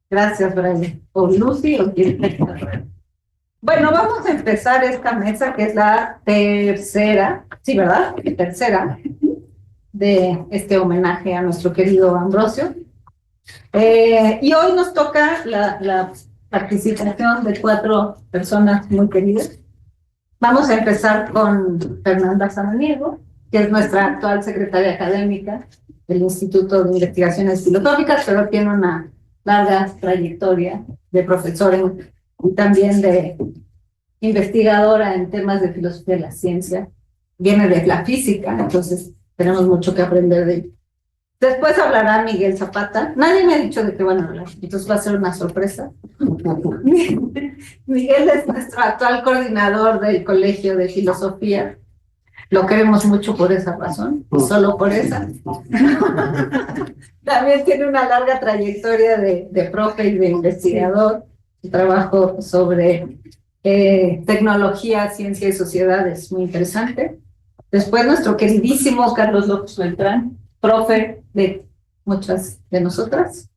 Gracias, Brian. O Lucy o quien tenga. Bueno, vamos a empezar esta mesa que es la tercera, sí, ¿verdad? Tercera de este homenaje a nuestro querido Ambrosio. Y hoy nos toca la participación de 4 personas muy queridas. Vamos a empezar con Fernanda Samaniego, que es nuestra actual secretaria académica del Instituto de Investigaciones Filosóficas, pero tiene una larga trayectoria de profesora y también de investigadora en temas de filosofía de la ciencia. Viene de la física, entonces tenemos mucho que aprender de él. Después hablará Miguel Zapata. Nadie me ha dicho de qué van a hablar, entonces va a ser una sorpresa. Miguel es nuestro actual coordinador del Colegio de Filosofía. Lo queremos mucho por esa razón, solo por esa. También tiene una larga trayectoria de profe y de investigador. Su trabajo sobre tecnología, ciencia y sociedad es muy interesante. Después nuestro queridísimo Carlos López Beltrán, profe de muchas de nosotras,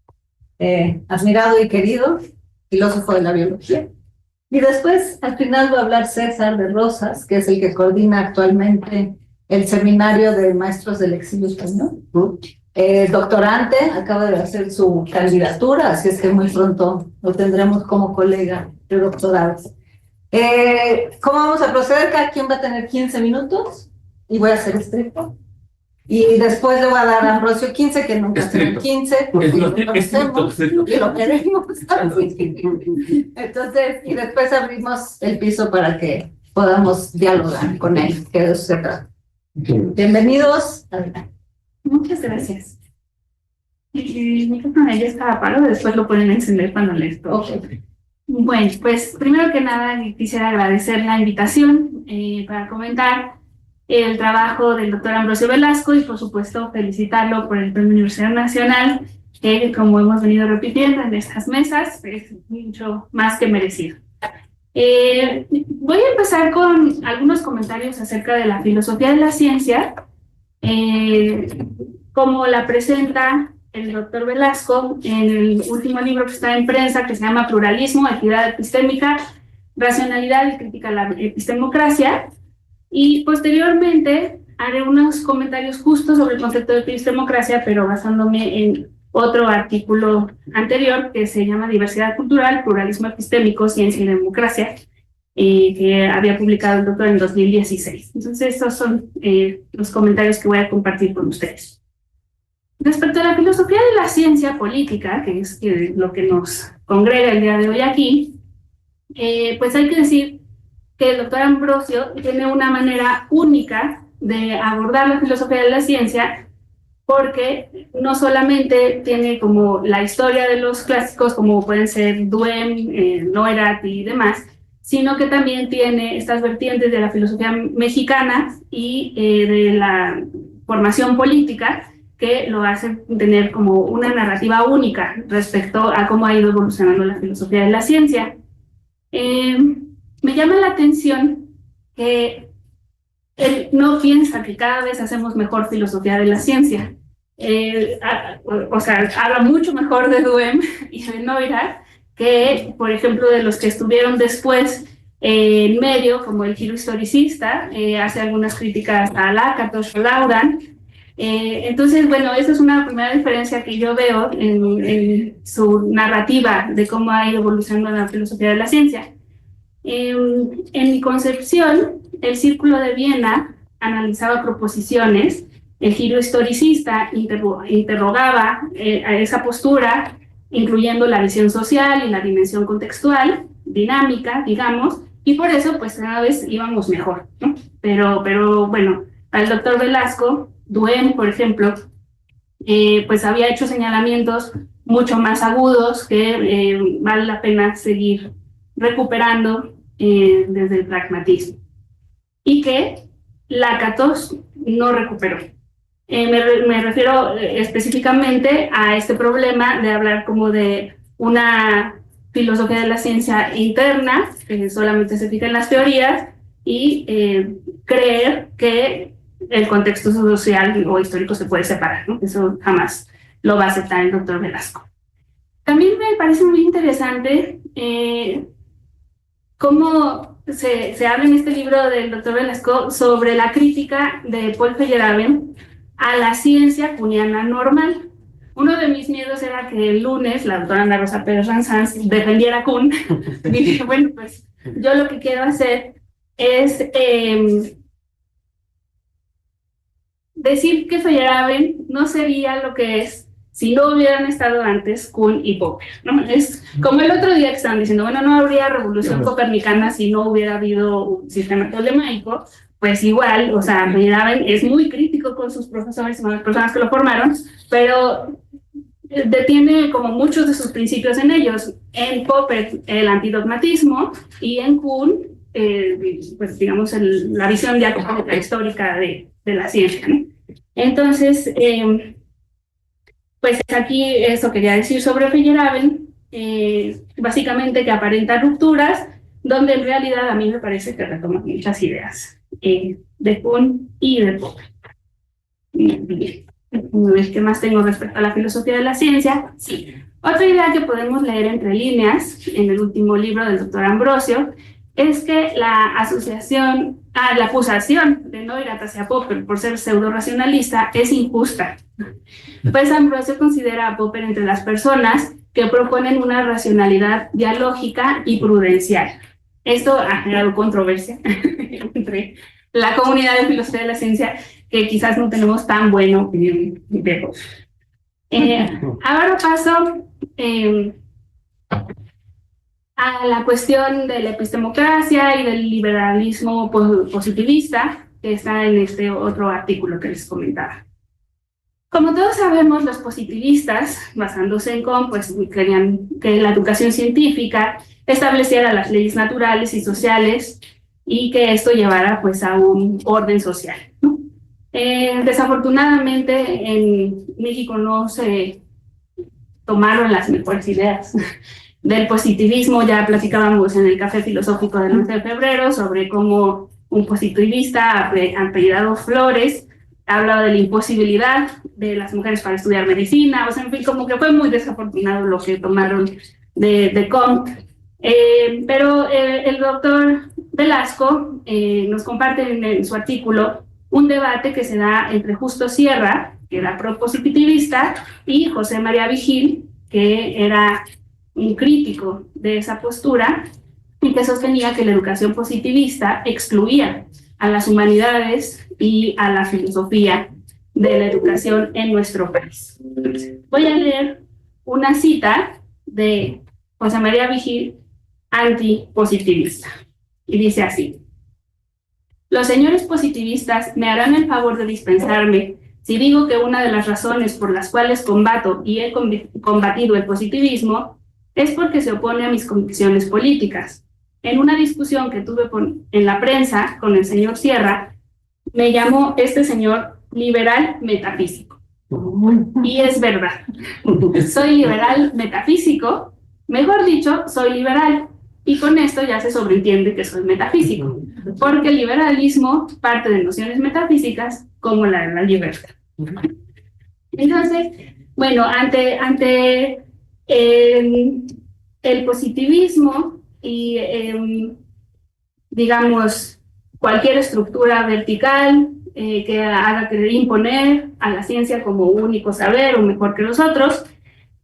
admirado y querido, filósofo de la biología. Y después, al final, va a hablar César de Rosas, que es el que coordina actualmente el seminario de maestros del exilio español. Doctorante, acaba de hacer su candidatura, así es que muy pronto lo tendremos como colega de doctorados. ¿Cómo vamos a proceder? Cada quien va a tener 15 minutos y voy a hacer estricto. Y después le voy a dar a Ambrosio 15, que nunca tiene 15, porque lo conocemos y lo queremos. Entonces, y después abrimos el piso para que podamos dialogar con él, que de eso se trata. Bienvenidos. Muchas gracias. El micrófono ya estaba apagado, después lo pueden encender cuando les toque. Okay. Bueno, pues primero que nada quisiera agradecer la invitación para comentar el trabajo del doctor Ambrosio Velasco y por supuesto felicitarlo por el Premio Universidad Nacional, que como hemos venido repitiendo en estas mesas, es mucho más que merecido. Voy a empezar con algunos comentarios acerca de la filosofía de la ciencia, como la presenta el doctor Velasco en el último libro que está en prensa, que se llama Pluralismo, Equidad Epistémica, Racionalidad y Crítica a la Epistemocracia. Y posteriormente haré unos comentarios justos sobre el concepto de epistemocracia, pero basándome en otro artículo anterior que se llama Diversidad Cultural, Pluralismo Epistémico, Ciencia y Democracia, que había publicado el doctor en 2016. Entonces, estos son los comentarios que voy a compartir con ustedes. Respecto a la filosofía de la ciencia política, que es lo que nos congrega el día de hoy aquí, pues hay que decir que el doctor Ambrosio tiene una manera única de abordar la filosofía de la ciencia, porque no solamente tiene como la historia de los clásicos, como pueden ser Duhem, Neurath y demás, sino que también tiene estas vertientes de la filosofía mexicana y de la formación política, que lo hacen tener como una narrativa única respecto a cómo ha ido evolucionando la filosofía de la ciencia. Me llama la atención que él no piensa que cada vez hacemos mejor filosofía de la ciencia. O sea, habla mucho mejor de Duhem y de Neurath que, por ejemplo, de los que estuvieron después en medio, como el giro historicista, hace algunas críticas a Lakatos o Laudan. Entonces, bueno, esa es una primera diferencia que yo veo en su narrativa de cómo ha ido evolucionando la filosofía de la ciencia. En mi concepción, el Círculo de Viena analizaba proposiciones, el giro historicista interrogaba a esa postura, incluyendo la visión social y la dimensión contextual, dinámica, digamos, y por eso pues cada vez íbamos mejor, ¿no? Pero bueno, al doctor Velasco, Duhem, por ejemplo, pues había hecho señalamientos mucho más agudos que vale la pena seguir recuperando desde el pragmatismo, y que Lakatos no recuperó. Me refiero específicamente a este problema de hablar como de una filosofía de la ciencia interna, que solamente se fija en las teorías, y creer que el contexto social o histórico se puede separar, ¿no? Eso jamás lo va a aceptar el doctor Velasco. También me parece muy interesante cómo se habla en este libro del doctor Velasco sobre la crítica de Paul Feyerabend a la ciencia kuhniana normal. Uno de mis miedos era que el lunes la doctora Ana Rosa Pérez Ranzans defendiera a Kuhn. Dije, bueno, pues yo lo que quiero hacer es decir que Feyerabend no sería lo que es si no hubieran estado antes Kuhn y Popper, ¿no? Es como el otro día que estaban diciendo, bueno, no habría revolución copernicana si no hubiera habido un sistema tolemaico. Pues igual, o sea, Feyerabend es muy crítico con sus profesores, con las personas que lo formaron, pero detiene como muchos de sus principios en ellos. En Popper, el antidogmatismo, y en Kuhn, pues digamos, la visión diacrónica histórica de la ciencia, ¿no? Entonces, pues aquí eso quería decir sobre Feyerabend, básicamente que aparenta rupturas, donde en realidad a mí me parece que retoma muchas ideas de Kuhn y de Popper. A ver qué más tengo respecto a la filosofía de la ciencia. Sí. Otra idea que podemos leer entre líneas en el último libro del doctor Ambrosio es que la acusación de Neurath hacia Popper por ser pseudo-racionalista es injusta. Pues Ambrosio considera a Popper entre las personas que proponen una racionalidad dialógica y prudencial. Esto ha generado controversia entre la comunidad de filosofía de la ciencia, que quizás no tenemos tan buena opinión de Popper. Ahora paso a la cuestión de la epistemocracia y del liberalismo positivista, que está en este otro artículo que les comentaba. Como todos sabemos, los positivistas, basándose en Comte, pues querían que la educación científica estableciera las leyes naturales y sociales y que esto llevara pues a un orden social, ¿no? Desafortunadamente en México no se tomaron las mejores ideas del positivismo. Ya platicábamos en el café filosófico del 11 de febrero sobre cómo un positivista apellidado Flores ha hablado de la imposibilidad de las mujeres para estudiar medicina, o sea, en fin, como que fue muy desafortunado lo que tomaron de Comte. Pero el doctor Velasco nos comparte en su artículo un debate que se da entre Justo Sierra, que era propositivista, y José María Vigil, que era un crítico de esa postura y que sostenía que la educación positivista excluía a las humanidades y a la filosofía de la educación en nuestro país. Voy a leer una cita de José María Vigil, antipositivista, y dice así: los señores positivistas me harán el favor de dispensarme si digo que una de las razones por las cuales combato y he combatido el positivismo es porque se opone a mis convicciones políticas. En una discusión que tuve en la prensa con el señor Sierra, me llamó este señor liberal metafísico. Y es verdad. Soy liberal metafísico, mejor dicho, soy liberal. Y con esto ya se sobreentiende que soy metafísico, porque el liberalismo parte de nociones metafísicas como la de la libertad. Entonces, bueno, ante el positivismo y, digamos, cualquier estructura vertical que haga querer imponer a la ciencia como único saber o mejor que los otros,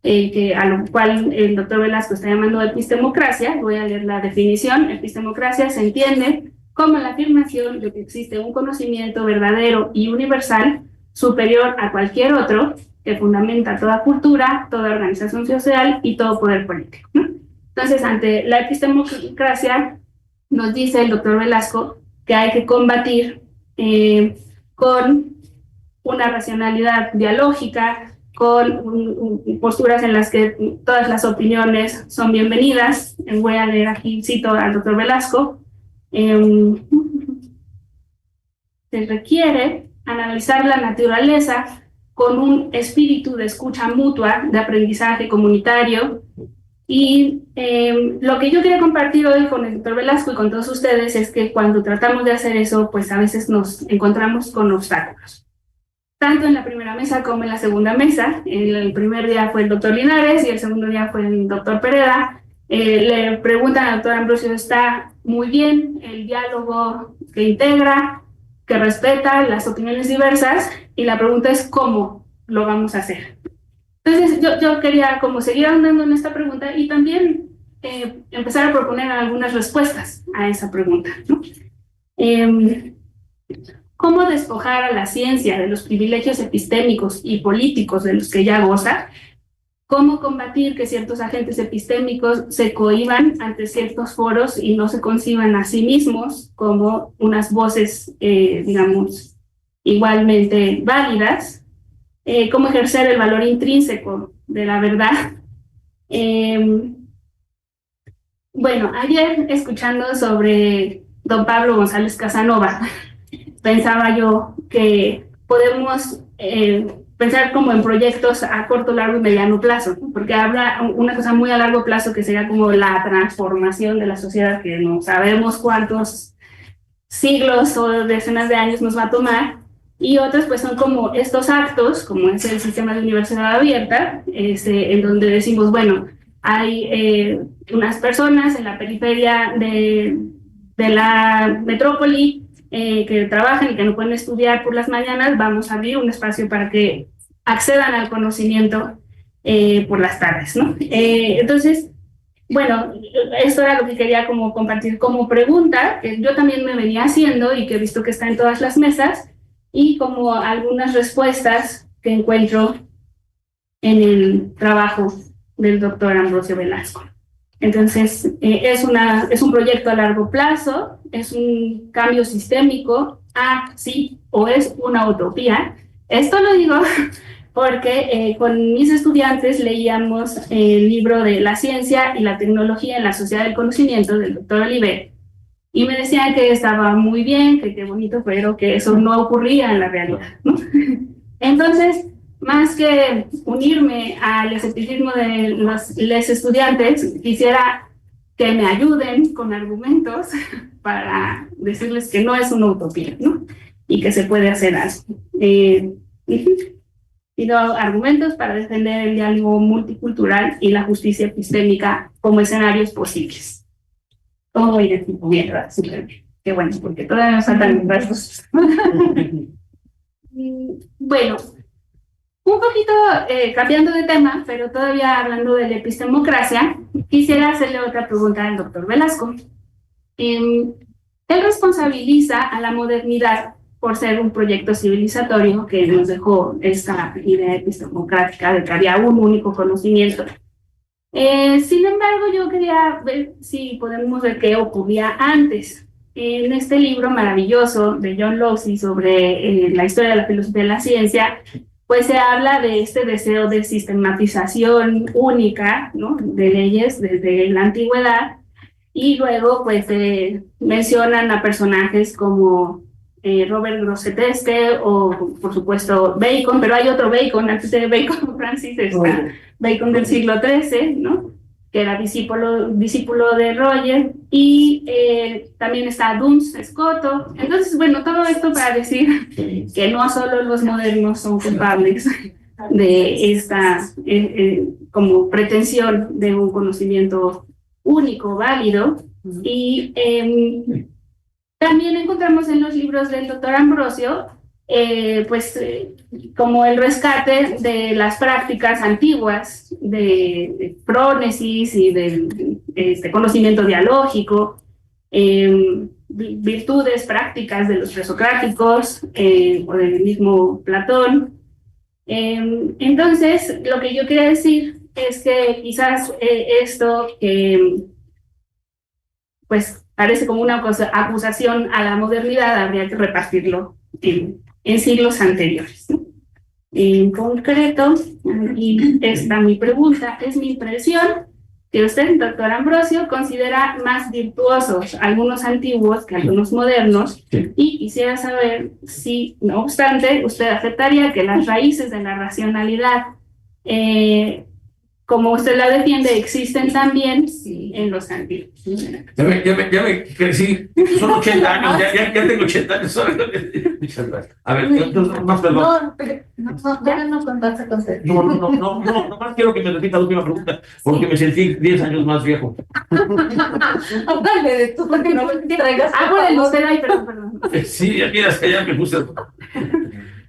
a lo cual el doctor Velasco está llamando epistemocracia. Voy a leer la definición. Epistemocracia se entiende como la afirmación de que existe un conocimiento verdadero y universal superior a cualquier otro que fundamenta toda cultura, toda organización social y todo poder político, ¿no? Entonces, ante la epistemocracia, nos dice el doctor Velasco que hay que combatir con una racionalidad dialógica, con posturas en las que todas las opiniones son bienvenidas. Voy a leer aquí, cito al doctor Velasco. Se requiere analizar la naturaleza con un espíritu de escucha mutua, de aprendizaje comunitario. Y lo que yo quería compartir hoy con el doctor Velasco y con todos ustedes es que cuando tratamos de hacer eso, pues a veces nos encontramos con obstáculos. tanto en la primera mesa como en la segunda mesa. El primer día fue el doctor Linares y el segundo día fue el doctor Pereda. Le preguntan al doctor Ambrosio, está muy bien el diálogo que integra, que respeta las opiniones diversas, y la pregunta es cómo lo vamos a hacer. Entonces yo quería como seguir andando en esta pregunta y también empezar a proponer algunas respuestas a esa pregunta, ¿no? ¿Cómo despojar a la ciencia de los privilegios epistémicos y políticos de los que ya goza? ¿Cómo combatir que ciertos agentes epistémicos se cohíban ante ciertos foros y no se conciban a sí mismos como unas voces, digamos, igualmente válidas? ¿Cómo ejercer el valor intrínseco de la verdad? Bueno, ayer escuchando sobre don Pablo González Casanova, pensaba yo que podemos pensar como en proyectos a corto, largo y mediano plazo, ¿no? Porque habla una cosa muy a largo plazo que sería como la transformación de la sociedad, que no sabemos cuántos siglos o decenas de años nos va a tomar, y otros pues son como estos actos, como es el sistema de universidad abierta, en donde decimos, bueno, hay unas personas en la periferia de la metrópoli que trabajan y que no pueden estudiar por las mañanas, vamos a abrir un espacio para que accedan al conocimiento por las tardes, ¿no? Entonces, bueno, esto era lo que quería como compartir como pregunta, que yo también me venía haciendo y que he visto que está en todas las mesas, y como algunas respuestas que encuentro en el trabajo del doctor Ambrosio Velasco. Entonces, es un proyecto a largo plazo, es un cambio sistémico, sí, o es una utopía. Esto lo digo porque con mis estudiantes leíamos el libro de La ciencia y la tecnología en la sociedad del conocimiento del doctor Olivet, y me decían que estaba muy bien, que qué bonito, pero que eso no ocurría en la realidad, ¿no? Entonces, más que unirme al escepticismo de los estudiantes, quisiera que me ayuden con argumentos para decirles que no es una utopía, ¿no? Y que se puede hacer algo. Pido argumentos para defender el diálogo multicultural y la justicia epistémica como escenarios posibles. Todo voy de tipo bien, ¿verdad? Súper bien. Qué bueno, porque todavía nos faltan rasgos. Bueno, un poquito cambiando de tema, pero todavía hablando de la epistemocracia, quisiera hacerle otra pregunta al doctor Velasco. Él responsabiliza a la modernidad por ser un proyecto civilizatorio que nos dejó esta idea epistemocrática de que había un único conocimiento. Sin embargo, yo quería ver si podemos ver qué ocurría antes. En este libro maravilloso de John Locke sobre la historia de la filosofía de la ciencia, pues se habla de este deseo de sistematización única, ¿no?, de leyes desde la antigüedad, y luego pues mencionan a personajes como Robert Grosseteste o por supuesto Bacon, pero hay otro Bacon, antes de Bacon, Francis, está Bacon del siglo XIII, ¿no?, que era discípulo de Roger, y también está Duns Scoto. Entonces, bueno, todo esto para decir que no solo los modernos son culpables de esta como pretensión de un conocimiento único, válido, y también encontramos en los libros del doctor Ambrosio como el rescate de las prácticas antiguas de prónesis y de conocimiento dialógico, virtudes prácticas de los presocráticos o del mismo Platón. Entonces, lo que yo quería decir es que quizás esto pues parece como una acusación a la modernidad, habría que repartirlo en siglos anteriores, ¿no? En concreto, aquí está mi pregunta, es mi impresión que usted, doctor Ambrosio, considera más virtuosos algunos antiguos que algunos modernos, y quisiera saber si, no obstante, usted aceptaría que las raíces de la racionalidad como usted la defiende, existen también en los antiguos. Ya me crecí, son 80 años, ya tengo 80 años. A ver, más perdón. Ya no contaste con ser. No, más quiero que me repita la última pregunta, porque me sentí 10 años más viejo. Dale de tú, porque no me traigas. Por el usted ahí, perdón. Sí, ya miras que ya me puse.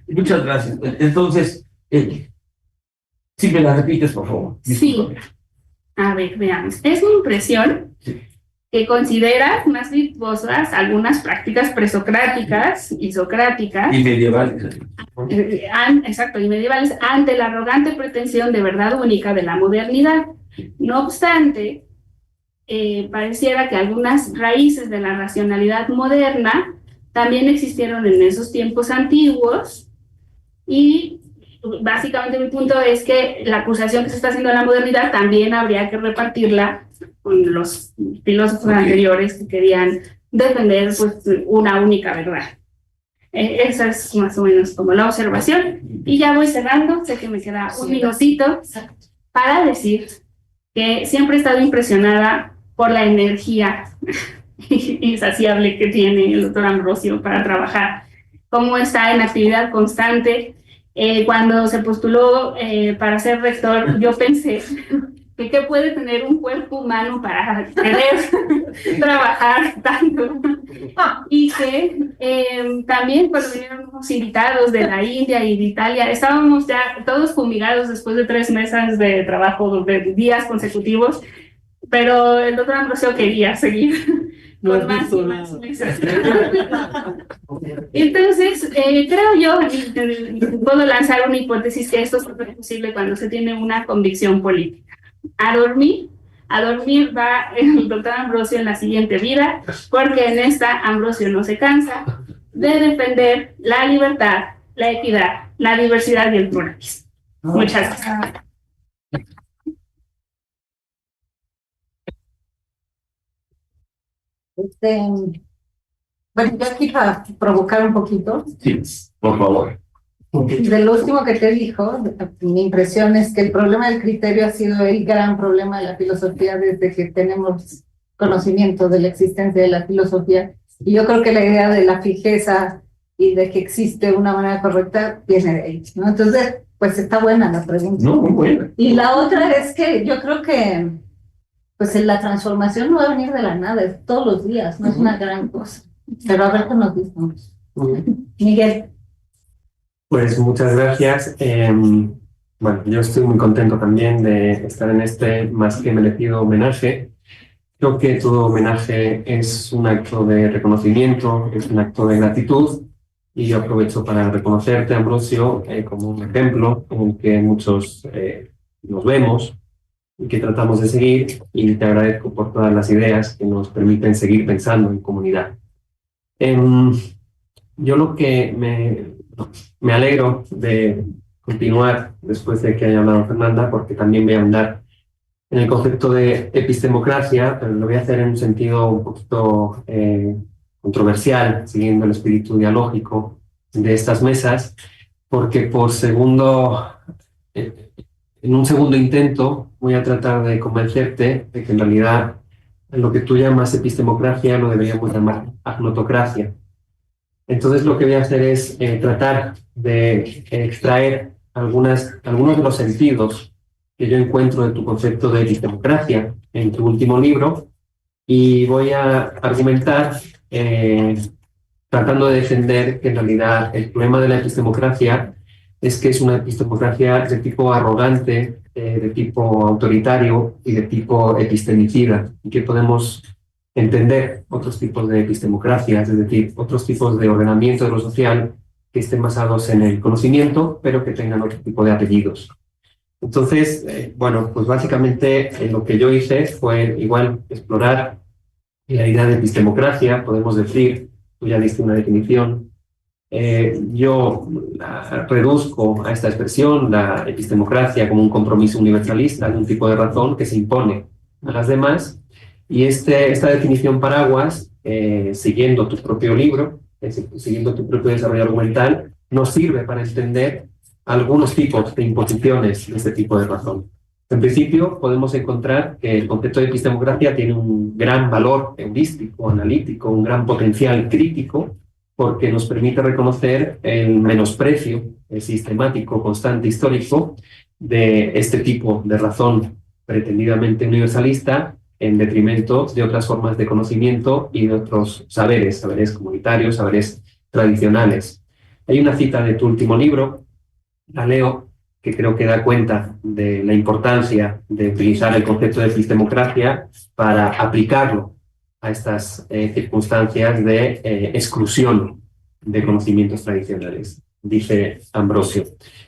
Muchas gracias. Entonces, si me la repites, por favor. Sí. A ver, veamos. Es mi impresión que consideras más virtuosas algunas prácticas presocráticas y socráticas. Y medievales. Exacto, y medievales, ante la arrogante pretensión de verdad única de la modernidad. No obstante, pareciera que algunas raíces de la racionalidad moderna también existieron en esos tiempos antiguos, y básicamente mi punto es que la acusación que se está haciendo a la modernidad también habría que repartirla con los filósofos anteriores que querían defender pues una única verdad. Esa es más o menos como la observación, y ya voy cerrando, sé que me queda un minutito para decir que siempre he estado impresionada por la energía insaciable que tiene el doctor Ambrosio para trabajar, cómo está en actividad constante. Cuando se postuló para ser rector, yo pensé que qué puede tener un cuerpo humano para querer trabajar tanto, y que también cuando vinieron unos invitados de la India y de Italia, estábamos ya todos fumigados después de 3 meses de trabajo, de días consecutivos, pero el doctor Ambrosio quería seguir. No más y más meses. Entonces, creo yo, y puedo lanzar una hipótesis, que esto es posible cuando se tiene una convicción política. A dormir va el doctor Ambrosio en la siguiente vida, porque en esta Ambrosio no se cansa de defender la libertad, la equidad, la diversidad y el pluralismo. Muchas gracias. Bueno, yo aquí para provocar un poquito. Sí, por favor. De lo último que te dijo, mi impresión es que el problema del criterio ha sido el gran problema de la filosofía desde que tenemos conocimiento de la existencia de la filosofía. Y yo creo que la idea de la fijeza y de que existe una manera correcta viene de ahí, ¿no? Entonces, pues está buena la pregunta. No, muy buena. Y la otra es que yo creo que pues la transformación no va a venir de la nada, es todos los días, no es una gran cosa. Pero a ver qué nos dicen. Miguel. Pues muchas gracias. Bueno, yo estoy muy contento también de estar en este más que merecido homenaje. Creo que todo homenaje es un acto de reconocimiento, es un acto de gratitud, y yo aprovecho para reconocerte, Ambrosio, como un ejemplo en el que muchos nos vemos y que tratamos de seguir, y te agradezco por todas las ideas que nos permiten seguir pensando en comunidad. Yo lo que me alegro de continuar después de que haya hablado Fernanda, porque también voy a andar en el concepto de epistemocracia, pero lo voy a hacer en un sentido un poquito controversial, siguiendo el espíritu dialógico de estas mesas, porque en un segundo intento voy a tratar de convencerte de que en realidad lo que tú llamas epistemocracia lo deberíamos llamar agnotocracia. Entonces lo que voy a hacer es tratar de extraer algunos de los sentidos que yo encuentro de tu concepto de epistemocracia en tu último libro, y voy a argumentar tratando de defender que en realidad el problema de la epistemocracia es que es una epistemocracia de tipo arrogante, de tipo autoritario y de tipo epistemicida, y que podemos entender otros tipos de epistemocracias, es decir, otros tipos de ordenamiento de lo social que estén basados en el conocimiento, pero que tengan otro tipo de apellidos. Entonces, bueno, pues básicamente lo que yo hice fue igual explorar la idea de epistemocracia. Podemos decir, tú ya diste una definición, yo reduzco a esta expresión la epistemocracia como un compromiso universalista de un tipo de razón que se impone a las demás, y esta definición paraguas, siguiendo tu propio libro, siguiendo tu propio desarrollo argumental, nos sirve para entender algunos tipos de imposiciones de este tipo de razón. En principio, podemos encontrar que el concepto de epistemocracia tiene un gran valor heurístico, analítico, un gran potencial crítico, porque nos permite reconocer el menosprecio sistemático, constante, histórico de este tipo de razón pretendidamente universalista en detrimento de otras formas de conocimiento y de otros saberes, saberes comunitarios, saberes tradicionales. Hay una cita de tu último libro, la leo, que creo que da cuenta de la importancia de utilizar el concepto de epistemocracia para aplicarlo a estas circunstancias de exclusión de conocimientos tradicionales. Dice Ambrosio: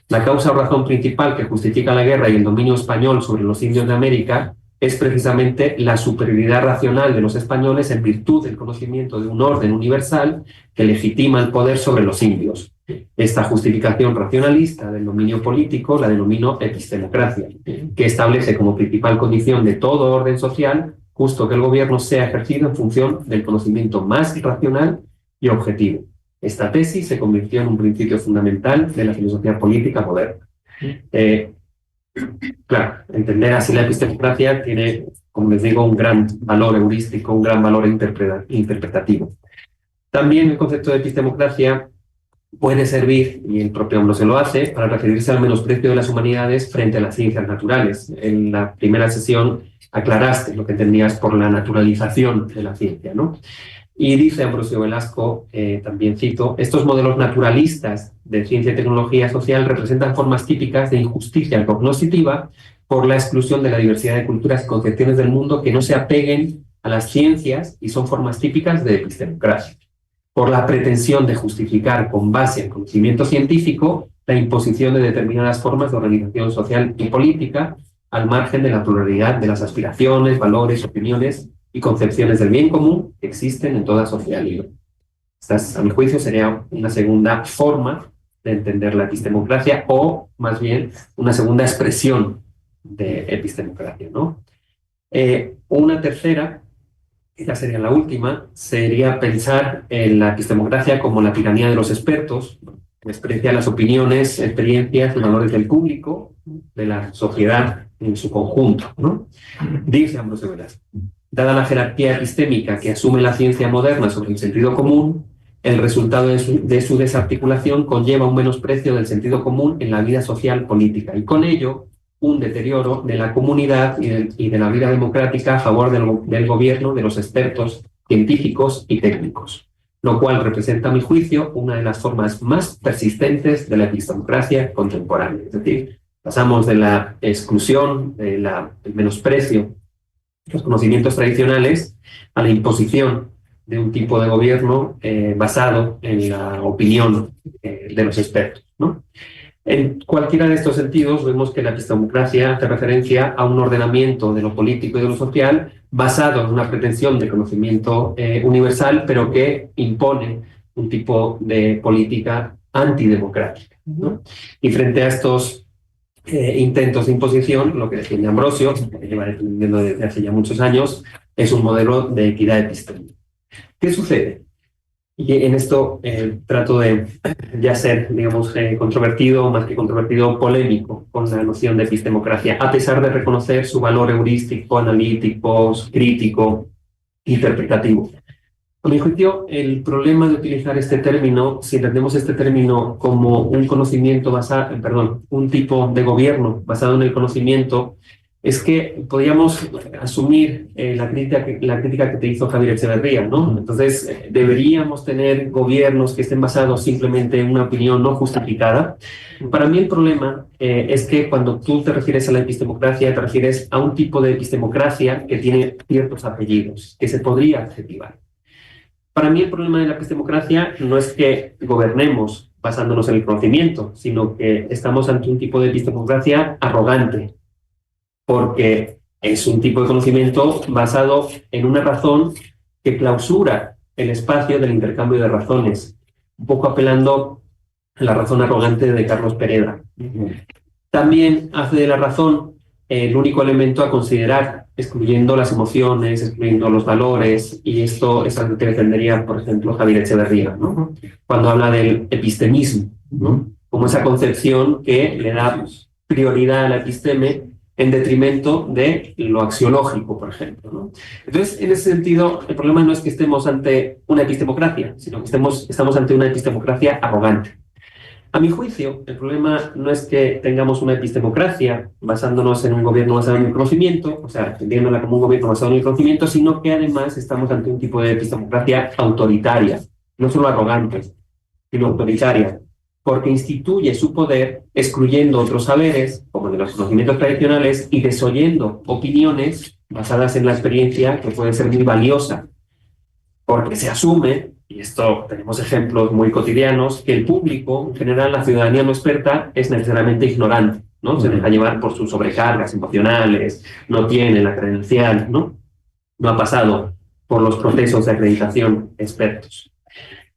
la causa o razón principal que justifica la guerra y el dominio español sobre los indios de América es precisamente la superioridad racional de los españoles en virtud del conocimiento de un orden universal que legitima el poder sobre los indios. Esta justificación racionalista del dominio político la denomino epistemocracia, que establece como principal condición de todo orden social justo que el gobierno sea ejercido en función del conocimiento más racional y objetivo. Esta tesis se convirtió en un principio fundamental de la filosofía política moderna. Claro, entender así la epistemocracia tiene, como les digo, un gran valor heurístico, un gran valor interpretativo. También el concepto de epistemocracia puede servir, y el propio Ambrosio lo hace, para referirse al menosprecio de las humanidades frente a las ciencias naturales. En la primera sesión aclaraste lo que entendías por la naturalización de la ciencia, ¿no? Y dice Ambrosio Velasco, también cito: estos modelos naturalistas de ciencia y tecnología social representan formas típicas de injusticia cognoscitiva por la exclusión de la diversidad de culturas y concepciones del mundo que no se apeguen a las ciencias y son formas típicas de epistemocracia. Por la pretensión de justificar con base en conocimiento científico la imposición de determinadas formas de organización social y política al margen de la pluralidad de las aspiraciones, valores, opiniones y concepciones del bien común que existen en toda sociedad libre. Esta, a mi juicio, sería una segunda forma de entender la epistemocracia, o más bien una segunda expresión de epistemocracia, ¿no? Una tercera, esta sería la última, sería pensar en la epistemocracia como la tiranía de los expertos, que desprecia las opiniones, experiencias y valores del público, de la sociedad en su conjunto, ¿no? Dice Ambrosio Velasco: dada la jerarquía epistémica que asume la ciencia moderna sobre el sentido común, el resultado de su desarticulación conlleva un menosprecio del sentido común en la vida social política y con ello un deterioro de la comunidad y de la vida democrática a favor del gobierno, de los expertos científicos y técnicos, lo cual representa, a mi juicio, una de las formas más persistentes de la epistemocracia contemporánea. Es decir, pasamos de la exclusión, del menosprecio de los conocimientos tradicionales a la imposición de un tipo de gobierno basado en la opinión de los expertos, ¿no? En cualquiera de estos sentidos vemos que la epistemocracia hace referencia a un ordenamiento de lo político y de lo social basado en una pretensión de conocimiento universal, pero que impone un tipo de política antidemocrática, ¿no? Y frente a estos intentos de imposición, lo que defiende Ambrosio, que lleva defendiendo desde hace ya muchos años, es un modelo de equidad epistémica. ¿Qué sucede? Y en esto trato de ya ser, digamos, controvertido, más que controvertido, polémico con la noción de epistemocracia, a pesar de reconocer su valor heurístico, analítico, crítico, interpretativo. A mi juicio, el problema de utilizar este término, si entendemos este término como un conocimiento basado, un tipo de gobierno basado en el conocimiento, es que podríamos asumir la crítica que te hizo Javier Echeverría, ¿no? Entonces, deberíamos tener gobiernos que estén basados simplemente en una opinión no justificada. Para mí el problema es que cuando tú te refieres a la epistemocracia, te refieres a un tipo de epistemocracia que tiene ciertos apellidos, que se podría adjetivar. Para mí el problema de la epistemocracia no es que gobernemos basándonos en el conocimiento, sino que estamos ante un tipo de epistemocracia arrogante, porque es un tipo de conocimiento basado en una razón que clausura el espacio del intercambio de razones, un poco apelando a la razón arrogante de Carlos Pereda. También hace de la razón el único elemento a considerar, excluyendo las emociones, excluyendo los valores, y esto es algo que defendería, por ejemplo, Javier Echeverría, ¿no? Cuando habla del epistemismo, ¿no? Como esa concepción que le da prioridad a la episteme en detrimento de lo axiológico, por ejemplo, ¿no? Entonces, en ese sentido, el problema no es que estemos ante una epistemocracia, sino que estamos ante una epistemocracia arrogante. A mi juicio, el problema no es que tengamos una epistemocracia basándonos en un gobierno basado en el conocimiento, o sea, entendiéndola como un gobierno basado en el conocimiento, sino que además estamos ante un tipo de epistemocracia autoritaria, no solo arrogante, sino autoritaria, porque instituye su poder excluyendo otros saberes, como de los conocimientos tradicionales, y desoyendo opiniones basadas en la experiencia que puede ser muy valiosa, porque se asume, y esto tenemos ejemplos muy cotidianos, que el público, en general, la ciudadanía no experta, es necesariamente ignorante, ¿no? Se deja llevar por sus sobrecargas emocionales, no tiene la credencial, ¿no? No ha pasado por los procesos de acreditación expertos.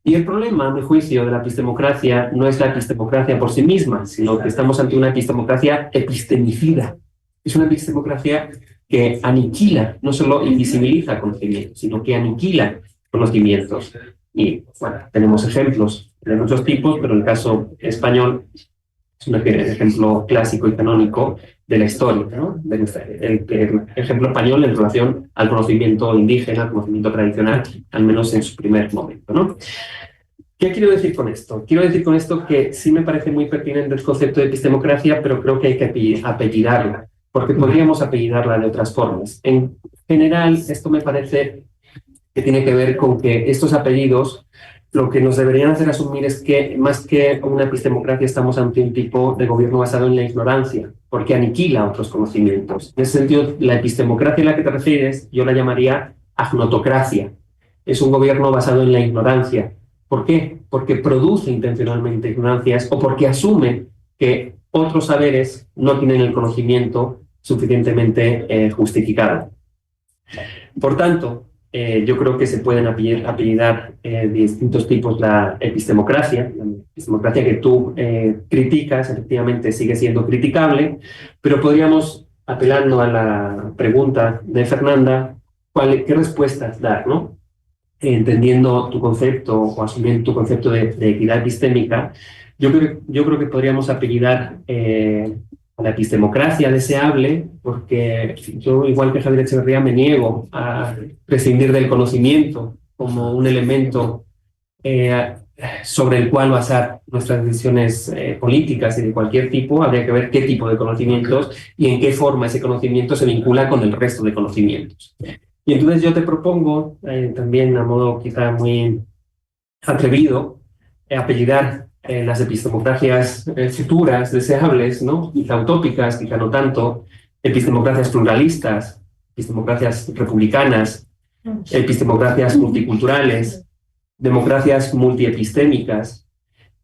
Y el problema, a mi juicio, de la epistemocracia no es la epistemocracia por sí misma, sino que estamos ante una epistemocracia epistemicida. Es una epistemocracia que aniquila, no solo invisibiliza conocimientos, sino que aniquila conocimientos. Y bueno, tenemos ejemplos de muchos tipos, pero el caso español es un ejemplo clásico y canónico de la historia, ¿no? El ejemplo español en relación al conocimiento indígena, al conocimiento tradicional, al menos en su primer momento, ¿no? ¿Qué quiero decir con esto? Quiero decir con esto que sí me parece muy pertinente el concepto de epistemocracia, pero creo que hay que apellidarla, porque podríamos apellidarla de otras formas. En general, esto me parece que tiene que ver con que estos apellidos lo que nos deberían hacer asumir es que más que una epistemocracia estamos ante un tipo de gobierno basado en la ignorancia, porque aniquila otros conocimientos. En ese sentido, la epistemocracia a la que te refieres, yo la llamaría agnotocracia. Es un gobierno basado en la ignorancia. ¿Por qué? Porque produce intencionalmente ignorancias o porque asume que otros saberes no tienen el conocimiento suficientemente justificado. Por tanto, yo creo que se pueden apellidar distintos tipos la epistemocracia. La epistemocracia que tú criticas, efectivamente, sigue siendo criticable, pero podríamos, apelando a la pregunta de Fernanda, ¿qué respuestas dar, ¿no? Entendiendo tu concepto o asumiendo tu concepto de equidad epistémica, yo creo que podríamos apellidar a la epistemocracia deseable, porque yo, igual que Javier Echeverría, me niego a prescindir del conocimiento como un elemento sobre el cual basar nuestras decisiones políticas y de cualquier tipo. Habría que ver qué tipo de conocimientos y en qué forma ese conocimiento se vincula con el resto de conocimientos. Y entonces yo te propongo, también a modo quizá muy atrevido, apellidar las epistemocracias futuras, deseables, ¿no? Quizá utópicas, quizá no tanto, epistemocracias pluralistas, epistemocracias republicanas, epistemocracias multiculturales, democracias multiepistémicas,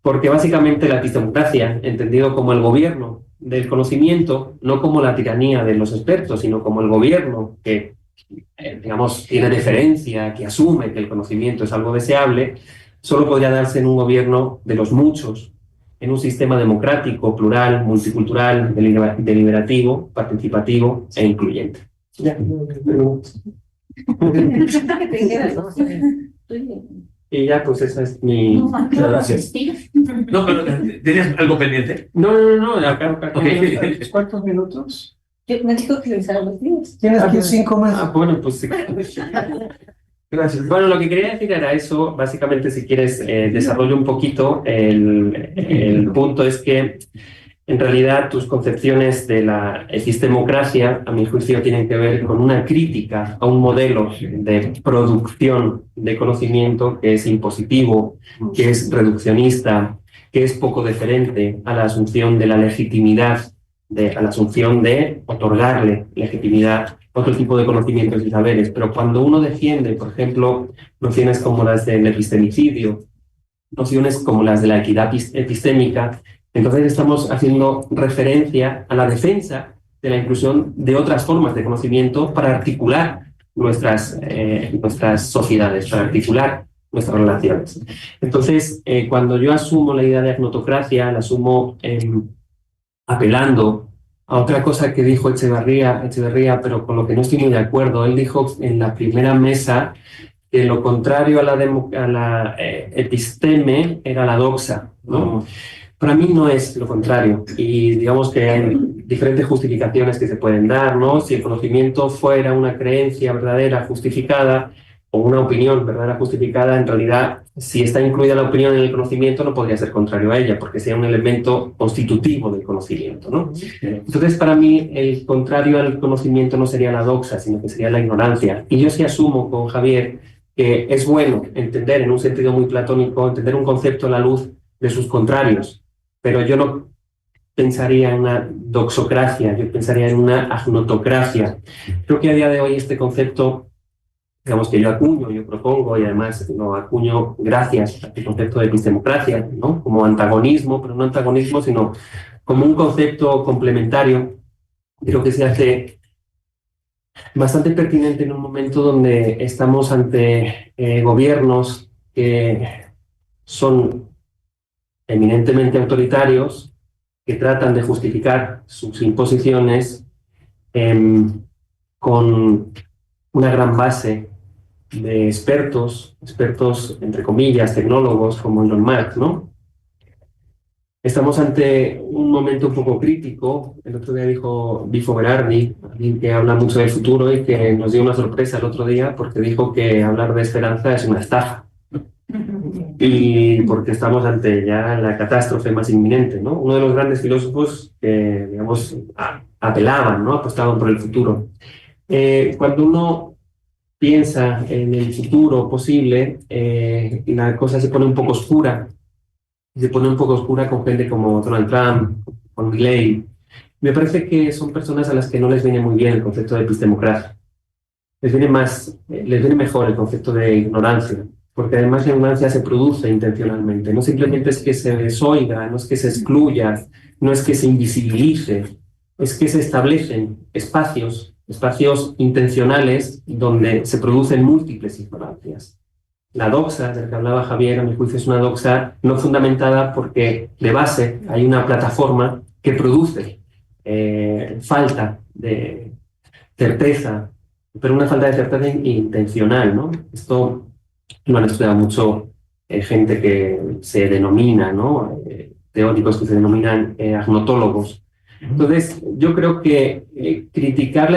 porque básicamente la epistemocracia, entendido como el gobierno del conocimiento, no como la tiranía de los expertos, sino como el gobierno que, digamos, tiene deferencia, que asume que el conocimiento es algo deseable, solo podría darse en un gobierno de los muchos, en un sistema democrático, plural, multicultural, deliberativo, participativo e incluyente. Ya. Y ya, pues esa es mi... Gracias. No, pero ¿tenías algo pendiente? No, acá. Okay. ¿Cuántos minutos? Me dijo que usara los días. Tienes aquí 5 más. Bueno, pues sí. Gracias. Bueno, lo que quería decir era eso. Básicamente, si quieres, desarrollo un poquito. El punto es que, en realidad, tus concepciones de la epistemocracia, a mi juicio, tienen que ver con una crítica a un modelo de producción de conocimiento que es impositivo, que es reduccionista, que es poco deferente a la asunción de la legitimidad, a la asunción de otorgarle legitimidad a otro tipo de conocimientos y saberes. Pero cuando uno defiende, por ejemplo, nociones como las del epistemicidio, nociones como las de la equidad epistémica, entonces estamos haciendo referencia a la defensa de la inclusión de otras formas de conocimiento para articular nuestras sociedades, para articular nuestras relaciones. Entonces, cuando yo asumo la idea de agnotocracia, la asumo apelando a otra cosa que dijo Echeverría, pero con lo que no estoy muy de acuerdo. Él dijo en la primera mesa que lo contrario a la episteme era la doxa, ¿no? Para mí no es lo contrario, y digamos que diferentes justificaciones que se pueden dar, ¿no? Si el conocimiento fuera una creencia verdadera justificada o una opinión verdadera justificada, en realidad, si está incluida la opinión en el conocimiento, no podría ser contrario a ella, porque sería un elemento constitutivo del conocimiento, ¿no? Entonces, para mí, el contrario al conocimiento no sería la doxa, sino que sería la ignorancia. Y yo sí asumo con Javier que es bueno entender, en un sentido muy platónico, entender un concepto a la luz de sus contrarios, pero yo no pensaría en una doxocracia, yo pensaría en una agnotocracia. Creo que a día de hoy este concepto, digamos, que yo acuño, yo propongo, y además lo acuño gracias al concepto de epistemocracia, ¿no? Como antagonismo, pero no antagonismo, sino como un concepto complementario, creo que se hace bastante pertinente en un momento donde estamos ante gobiernos que son eminentemente autoritarios, que tratan de justificar sus imposiciones con una gran base de expertos entre comillas, tecnólogos como Elon Musk, ¿no? Estamos ante un momento un poco crítico. El otro día dijo Bifo Berardi, alguien que habla mucho del futuro y que nos dio una sorpresa el otro día porque dijo que hablar de esperanza es una estafa. Y porque estamos ante ya la catástrofe más inminente, ¿no? Uno de los grandes filósofos que, digamos, apelaban, ¿no? Apostaban por el futuro. Cuando uno piensa en el futuro posible, la cosa se pone un poco oscura. Se pone un poco oscura con gente como Donald Trump, con Milley. Me parece que son personas a las que no les viene muy bien el concepto de epistemocracia. Les viene mejor el concepto de ignorancia, porque además la ignorancia se produce intencionalmente. No simplemente es que se desoiga, no es que se excluya, no es que se invisibilice, es que se establecen espacios intencionales donde se producen múltiples ignorancias. La doxa, de la que hablaba Javier, a mi juicio es una doxa no fundamentada porque de base hay una plataforma que produce falta de certeza, pero una falta de certeza intencional, ¿no? Esto lo han estudiado mucho gente que se denomina, ¿no? Teóricos que se denominan agnotólogos. Entonces, yo creo que criticar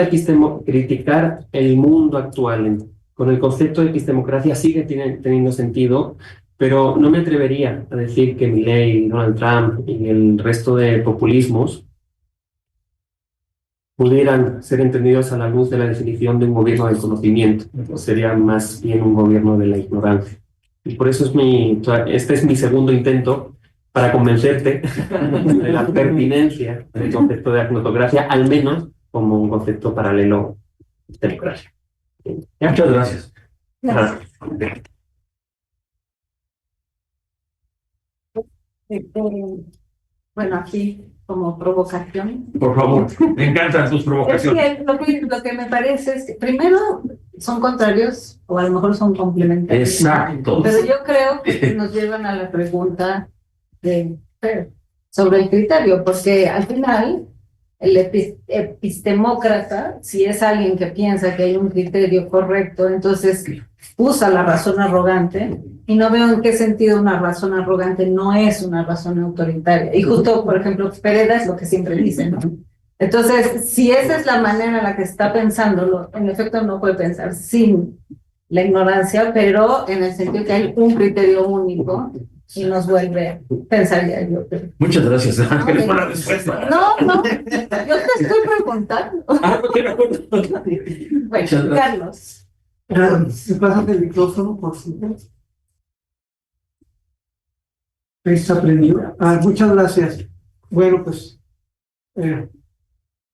el mundo actual con el concepto de epistemocracia sigue teniendo sentido, pero no me atrevería a decir que Milley, Donald Trump y el resto de populismos pudieran ser entendidos a la luz de la definición de un gobierno del conocimiento. Sería más bien un gobierno de la ignorancia. Y por eso este es mi segundo intento para convencerte de la pertinencia del concepto de agnotocracia, al menos como un concepto paralelo a democracia. Muchas gracias. Bueno, aquí como provocación. Por favor, me encantan tus Es provocaciones. que lo que me parece es que primero son contrarios o a lo mejor son complementarios. Exacto. Pero yo creo que nos llevan a la pregunta sobre el criterio, porque al final el epistemócrata, si es alguien que piensa que hay un criterio correcto, entonces usa la razón arrogante, y no veo en qué sentido una razón arrogante no es una razón autoritaria. Y justo, por ejemplo, Pereda es lo que siempre dice, ¿no? Entonces, si esa es la manera en la que está pensándolo, en efecto no puede pensar sin la ignorancia, pero en el sentido que hay un criterio único y nos vuelve, pensaría yo. Muchas gracias, Ángeles, por la respuesta. No, yo te estoy preguntando. De acuerdo. Bueno, Carlos. ¿Se pasa el micrófono, por favor? Ahí está prendido. Muchas gracias. Bueno, pues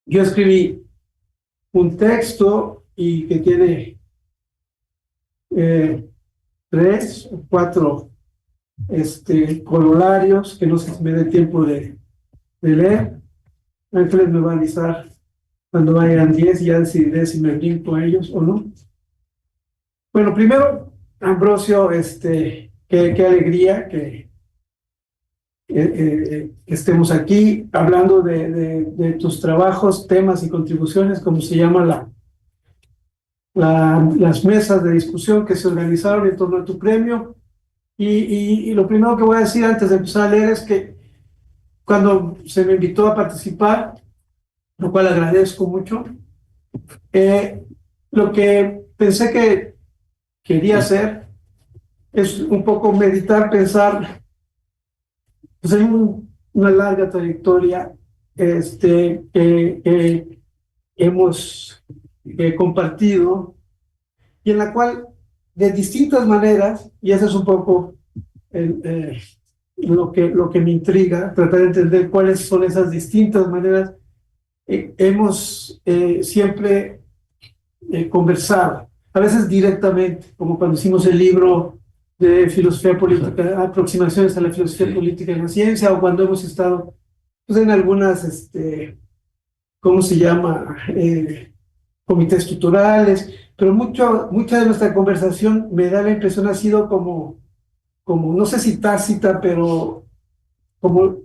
yo escribí un texto y que tiene 3 o 4 corolarios que no sé si me dé tiempo de leer. Ángeles me va a avisar cuando vayan 10 y ya decidiré si me brinco a ellos o no. Bueno, primero, Ambrosio, qué alegría que estemos aquí hablando de tus trabajos, temas y contribuciones, como se llama las mesas de discusión que se organizaron en torno a tu premio. Y lo primero que voy a decir antes de empezar a leer es que cuando se me invitó a participar, lo cual agradezco mucho. Lo que pensé que quería hacer es un poco meditar, pensar, pues hay una larga trayectoria que hemos compartido y en la cual de distintas maneras, y eso es un poco lo que me intriga, tratar de entender cuáles son esas distintas maneras, hemos siempre conversado, a veces directamente, como cuando hicimos el libro de filosofía política, aproximaciones a la filosofía política en la ciencia, o cuando hemos estado pues, en algunas, ¿cómo se llama? Comités tutorales, pero mucha de nuestra conversación me da la impresión ha sido como, no sé si tácita, pero como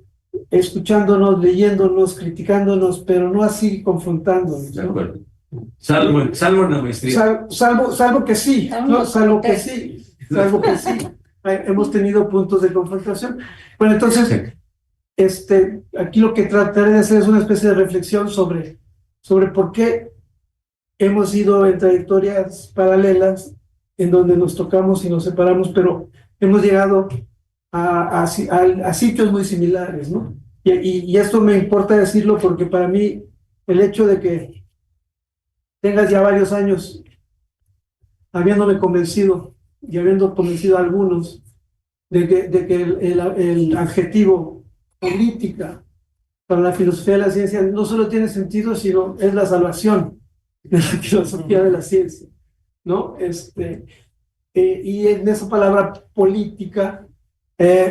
escuchándonos, leyéndonos, criticándonos, pero no así confrontándonos. De ¿no? acuerdo. Salvo en la maestría. Salvo que sí, ¿no? Salvo que sí. Hemos tenido puntos de confrontación. Bueno, entonces, aquí lo que trataré de hacer es una especie de reflexión sobre por qué hemos ido en trayectorias paralelas en donde nos tocamos y nos separamos, pero hemos llegado a sitios muy similares, ¿no? Y esto me importa decirlo porque para mí el hecho de que tengas ya varios años habiéndome convencido y habiendo convencido a algunos de que el adjetivo política para la filosofía de la ciencia no solo tiene sentido, sino es la salvación de la filosofía de la ciencia, ¿no? Y en esa palabra política,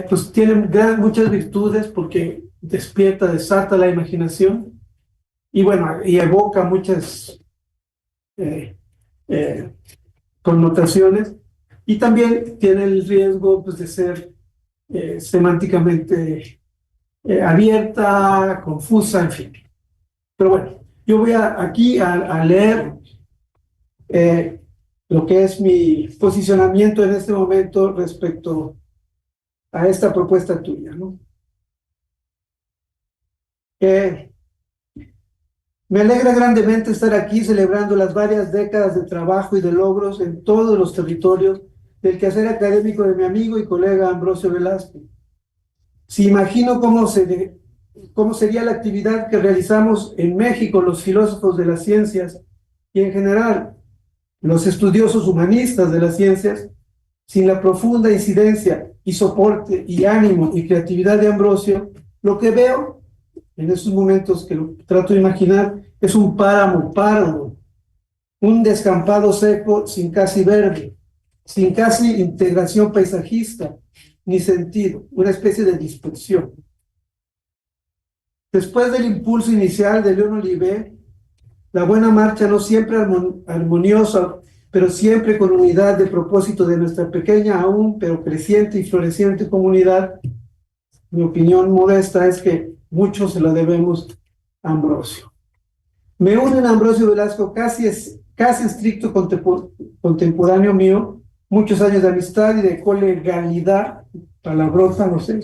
pues tiene muchas virtudes porque despierta, desata la imaginación y bueno, y evoca muchas connotaciones y también tiene el riesgo pues, de ser semánticamente abierta, confusa, en fin. Pero bueno, yo voy aquí a leer lo que es mi posicionamiento en este momento respecto a esta propuesta tuya, ¿no? Me alegra grandemente estar aquí celebrando las varias décadas de trabajo y de logros en todos los territorios del quehacer académico de mi amigo y colega Ambrosio Velasco. Si imagino cómo sería la actividad que realizamos en México los filósofos de las ciencias y en general los estudiosos humanistas de las ciencias, sin la profunda incidencia y soporte y ánimo y creatividad de Ambrosio, lo que veo en esos momentos que lo trato de imaginar es un páramo pardo, un descampado seco sin casi verde, sin casi integración paisajista ni sentido, una especie de dispersión. Después del impulso inicial de León Olivet, la buena marcha no siempre armoniosa, pero siempre con unidad de propósito de nuestra pequeña aún, pero creciente y floreciente comunidad, mi opinión modesta es que mucho se lo debemos a Ambrosio. Me unen a Ambrosio Velasco casi estricto contemporáneo mío, muchos años de amistad y de colegalidad, palabrota, no sé,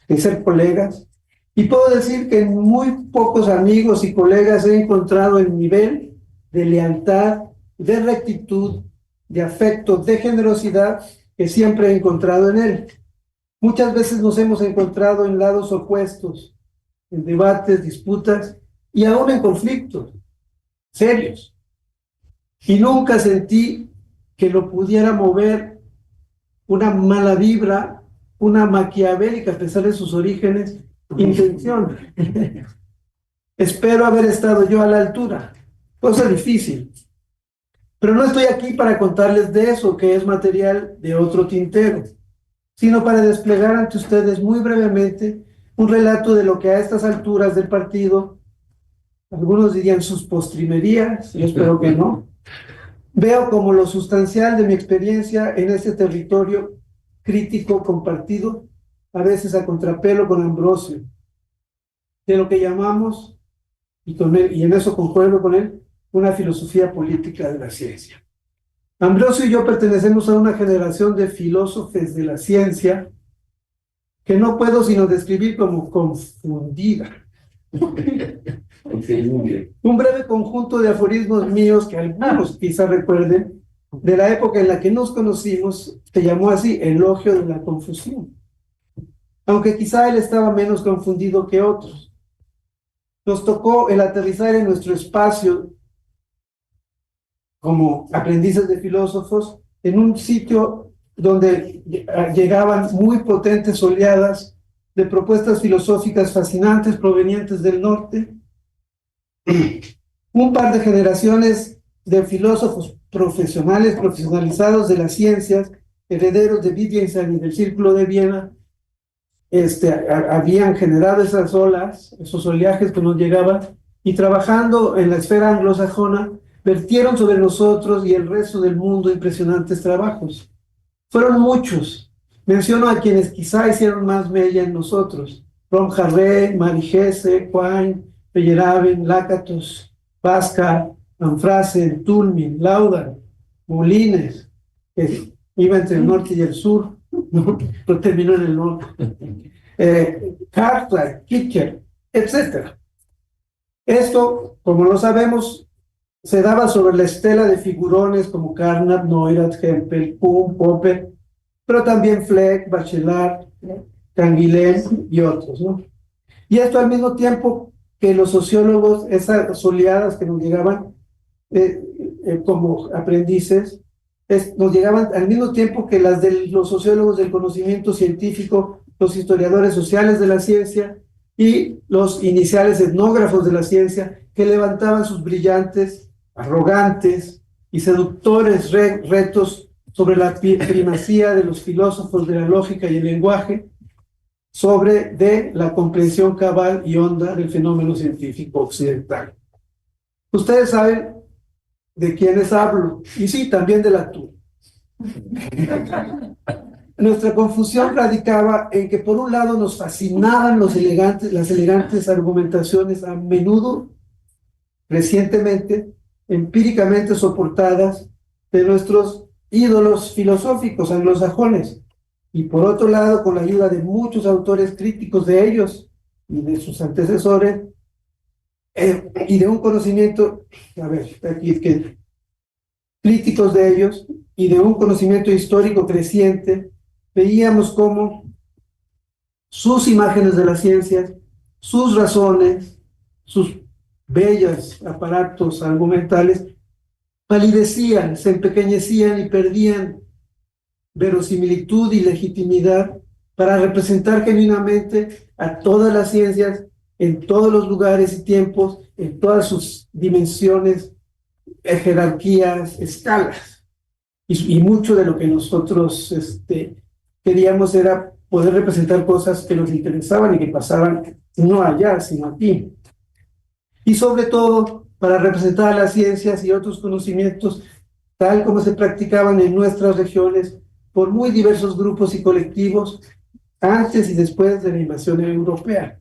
de ser colegas. Y puedo decir que en muy pocos amigos y colegas he encontrado el nivel de lealtad, de rectitud, de afecto, de generosidad que siempre he encontrado en él. Muchas veces nos hemos encontrado en lados opuestos, en debates, disputas y aún en conflictos serios. Y nunca sentí que lo pudiera mover una mala vibra, una maquiavélica, a pesar de sus orígenes, intención. Espero haber estado yo a la altura, cosa difícil. Pero no estoy aquí para contarles de eso, que es material de otro tintero, sino para desplegar ante ustedes muy brevemente un relato de lo que a estas alturas del partido, algunos dirían sus postrimerías, yo espero que no, veo como lo sustancial de mi experiencia en este territorio crítico compartido, a veces a contrapelo con Ambrosio, de lo que llamamos, y en eso concuerdo con él, una filosofía política de la ciencia. Ambrosio y yo pertenecemos a una generación de filósofos de la ciencia que no puedo sino describir como confundida. Ok, muy bien. Un breve conjunto de aforismos míos que algunos quizá recuerden, de la época en la que nos conocimos, se llamó así Elogio de la Confusión. Aunque quizá él estaba menos confundido que otros. Nos tocó el aterrizar en nuestro espacio como aprendices de filósofos en un sitio donde llegaban muy potentes oleadas de propuestas filosóficas fascinantes provenientes del norte. Un par de generaciones de filósofos profesionales, profesionalizados de las ciencias, herederos de Wittgenstein y del Círculo de Viena, habían generado esas olas, esos oleajes que nos llegaban, y trabajando en la esfera anglosajona, vertieron sobre nosotros y el resto del mundo impresionantes trabajos. Fueron muchos. Menciono a quienes quizá hicieron más mella en nosotros: Ron Harré, Mary Hesse, Quine, Feyerabend, Lakatos, Pascal, Anfrasen, Tulmin, Laudan, Molines, que iba entre el norte y el sur, ¿no? Pero terminó en el norte. Cartwright, Kitcher, etc. Esto, como lo sabemos, se daba sobre la estela de figurones como Carnap, Neurath, Hempel, Kuhn, Popper, pero también Fleck, Bachelard, Canguilhem y otros, ¿no? Y esto al mismo tiempo que los sociólogos, esas oleadas que nos llegaban como aprendices, nos llegaban al mismo tiempo que las de los sociólogos del conocimiento científico, los historiadores sociales de la ciencia y los iniciales etnógrafos de la ciencia, que levantaban sus brillantes, arrogantes y seductores retos sobre la primacía de los filósofos de la lógica y el lenguaje sobre de la comprensión cabal y honda del fenómeno científico occidental. Ustedes saben de quiénes hablo, y sí, también de la TUR. Nuestra confusión radicaba en que por un lado nos fascinaban las elegantes argumentaciones, a menudo, recientemente, empíricamente soportadas, de nuestros ídolos filosóficos anglosajones, y por otro lado, con la ayuda de muchos autores críticos de ellos y de sus antecesores, y de un conocimiento, aquí es que, críticos de ellos, y de un conocimiento histórico creciente, veíamos cómo sus imágenes de las ciencias, sus razones, sus bellos aparatos argumentales, palidecían, se empequeñecían y perdían verosimilitud y legitimidad para representar genuinamente a todas las ciencias en todos los lugares y tiempos, en todas sus dimensiones, jerarquías, escalas. Y mucho de lo que nosotros queríamos era poder representar cosas que nos interesaban y que pasaban no allá, sino aquí. Y sobre todo, para representar las ciencias y otros conocimientos, tal como se practicaban en nuestras regiones por muy diversos grupos y colectivos antes y después de la invasión europea.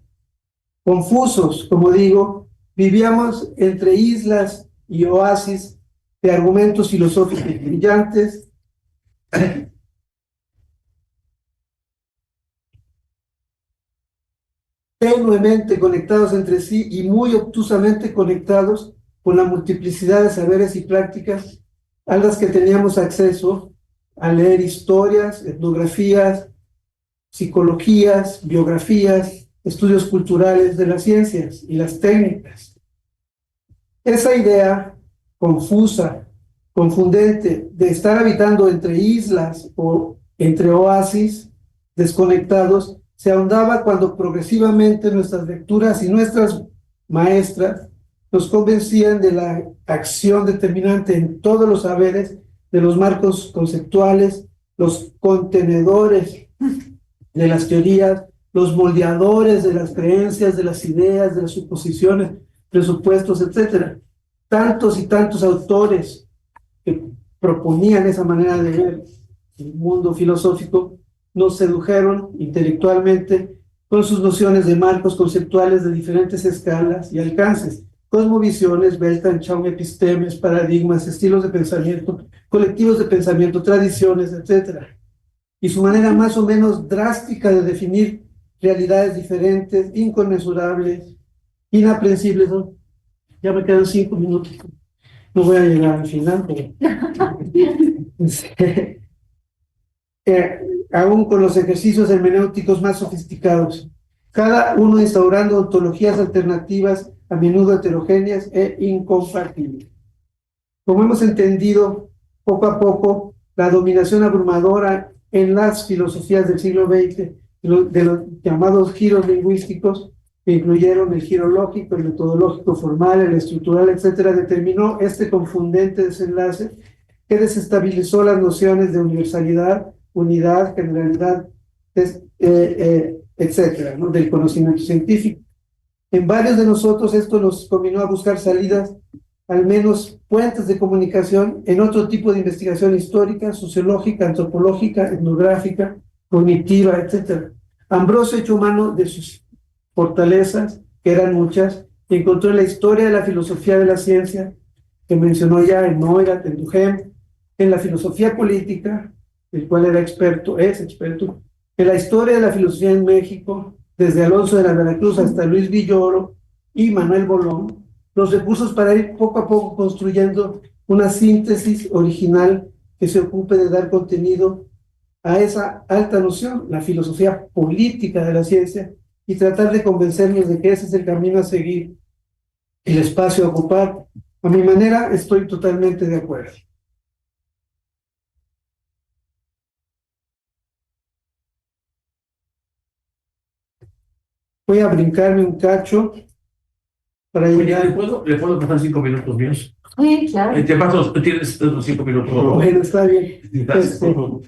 Confusos, como digo, vivíamos entre islas y oasis de argumentos filosóficos brillantes, tenuemente conectados entre sí y muy obtusamente conectados con la multiplicidad de saberes y prácticas a las que teníamos acceso al leer historias, etnografías, psicologías, biografías, estudios culturales de las ciencias y las técnicas. Esa idea confusa, confundente, de estar habitando entre islas o entre oasis desconectados, se ahondaba cuando progresivamente nuestras lecturas y nuestras maestras nos convencían de la acción determinante en todos los saberes, de los marcos conceptuales, los contenedores de las teorías, los moldeadores de las creencias, de las ideas, de las suposiciones, presupuestos, etc. Tantos y tantos autores que proponían esa manera de ver el mundo filosófico nos sedujeron intelectualmente con sus nociones de marcos conceptuales de diferentes escalas y alcances, cosmovisiones, Weltanschauung, epistemes, paradigmas, estilos de pensamiento, colectivos de pensamiento, tradiciones, etc. Y su manera más o menos drástica de definir realidades diferentes, inconmensurables, inaprensibles, ¿no? Ya me quedan 5 minutos. No voy a llegar al final, pero aún con los ejercicios hermenéuticos más sofisticados, cada uno instaurando ontologías alternativas, a menudo heterogéneas e incompatibles. Como hemos entendido poco a poco, la dominación abrumadora en las filosofías del siglo XX de los llamados giros lingüísticos, que incluyeron el giro lógico, el metodológico formal, el estructural, etcétera, determinó este confundente desenlace que desestabilizó las nociones de universalidad, unidad, generalidad, etcétera, ¿no?, del conocimiento científico. En varios de nosotros esto nos combinó a buscar salidas, al menos puentes de comunicación, en otro tipo de investigación histórica, sociológica, antropológica, etnográfica, cognitiva, etcétera. Ambrosio echó mano de sus fortalezas, que eran muchas, y encontró en la historia de la filosofía de la ciencia, que mencionó ya en Neurath, en Duhem, en la filosofía política, el cual era experto, es experto, en la historia de la filosofía en México, desde Alonso de la Veracruz hasta Luis Villoro y Manuel Bolón, los recursos para ir poco a poco construyendo una síntesis original que se ocupe de dar contenido a esa alta noción, la filosofía política de la ciencia, y tratar de convencernos de que ese es el camino a seguir, el espacio a ocupar. A mi manera, estoy totalmente de acuerdo. Voy a brincarme un cacho para Oye, llegar. ¿le puedo pasar 5 minutos míos? Sí, claro. Te paso, tienes otros 5 minutos. por favor. Bueno, está bien. Gracias, por favor.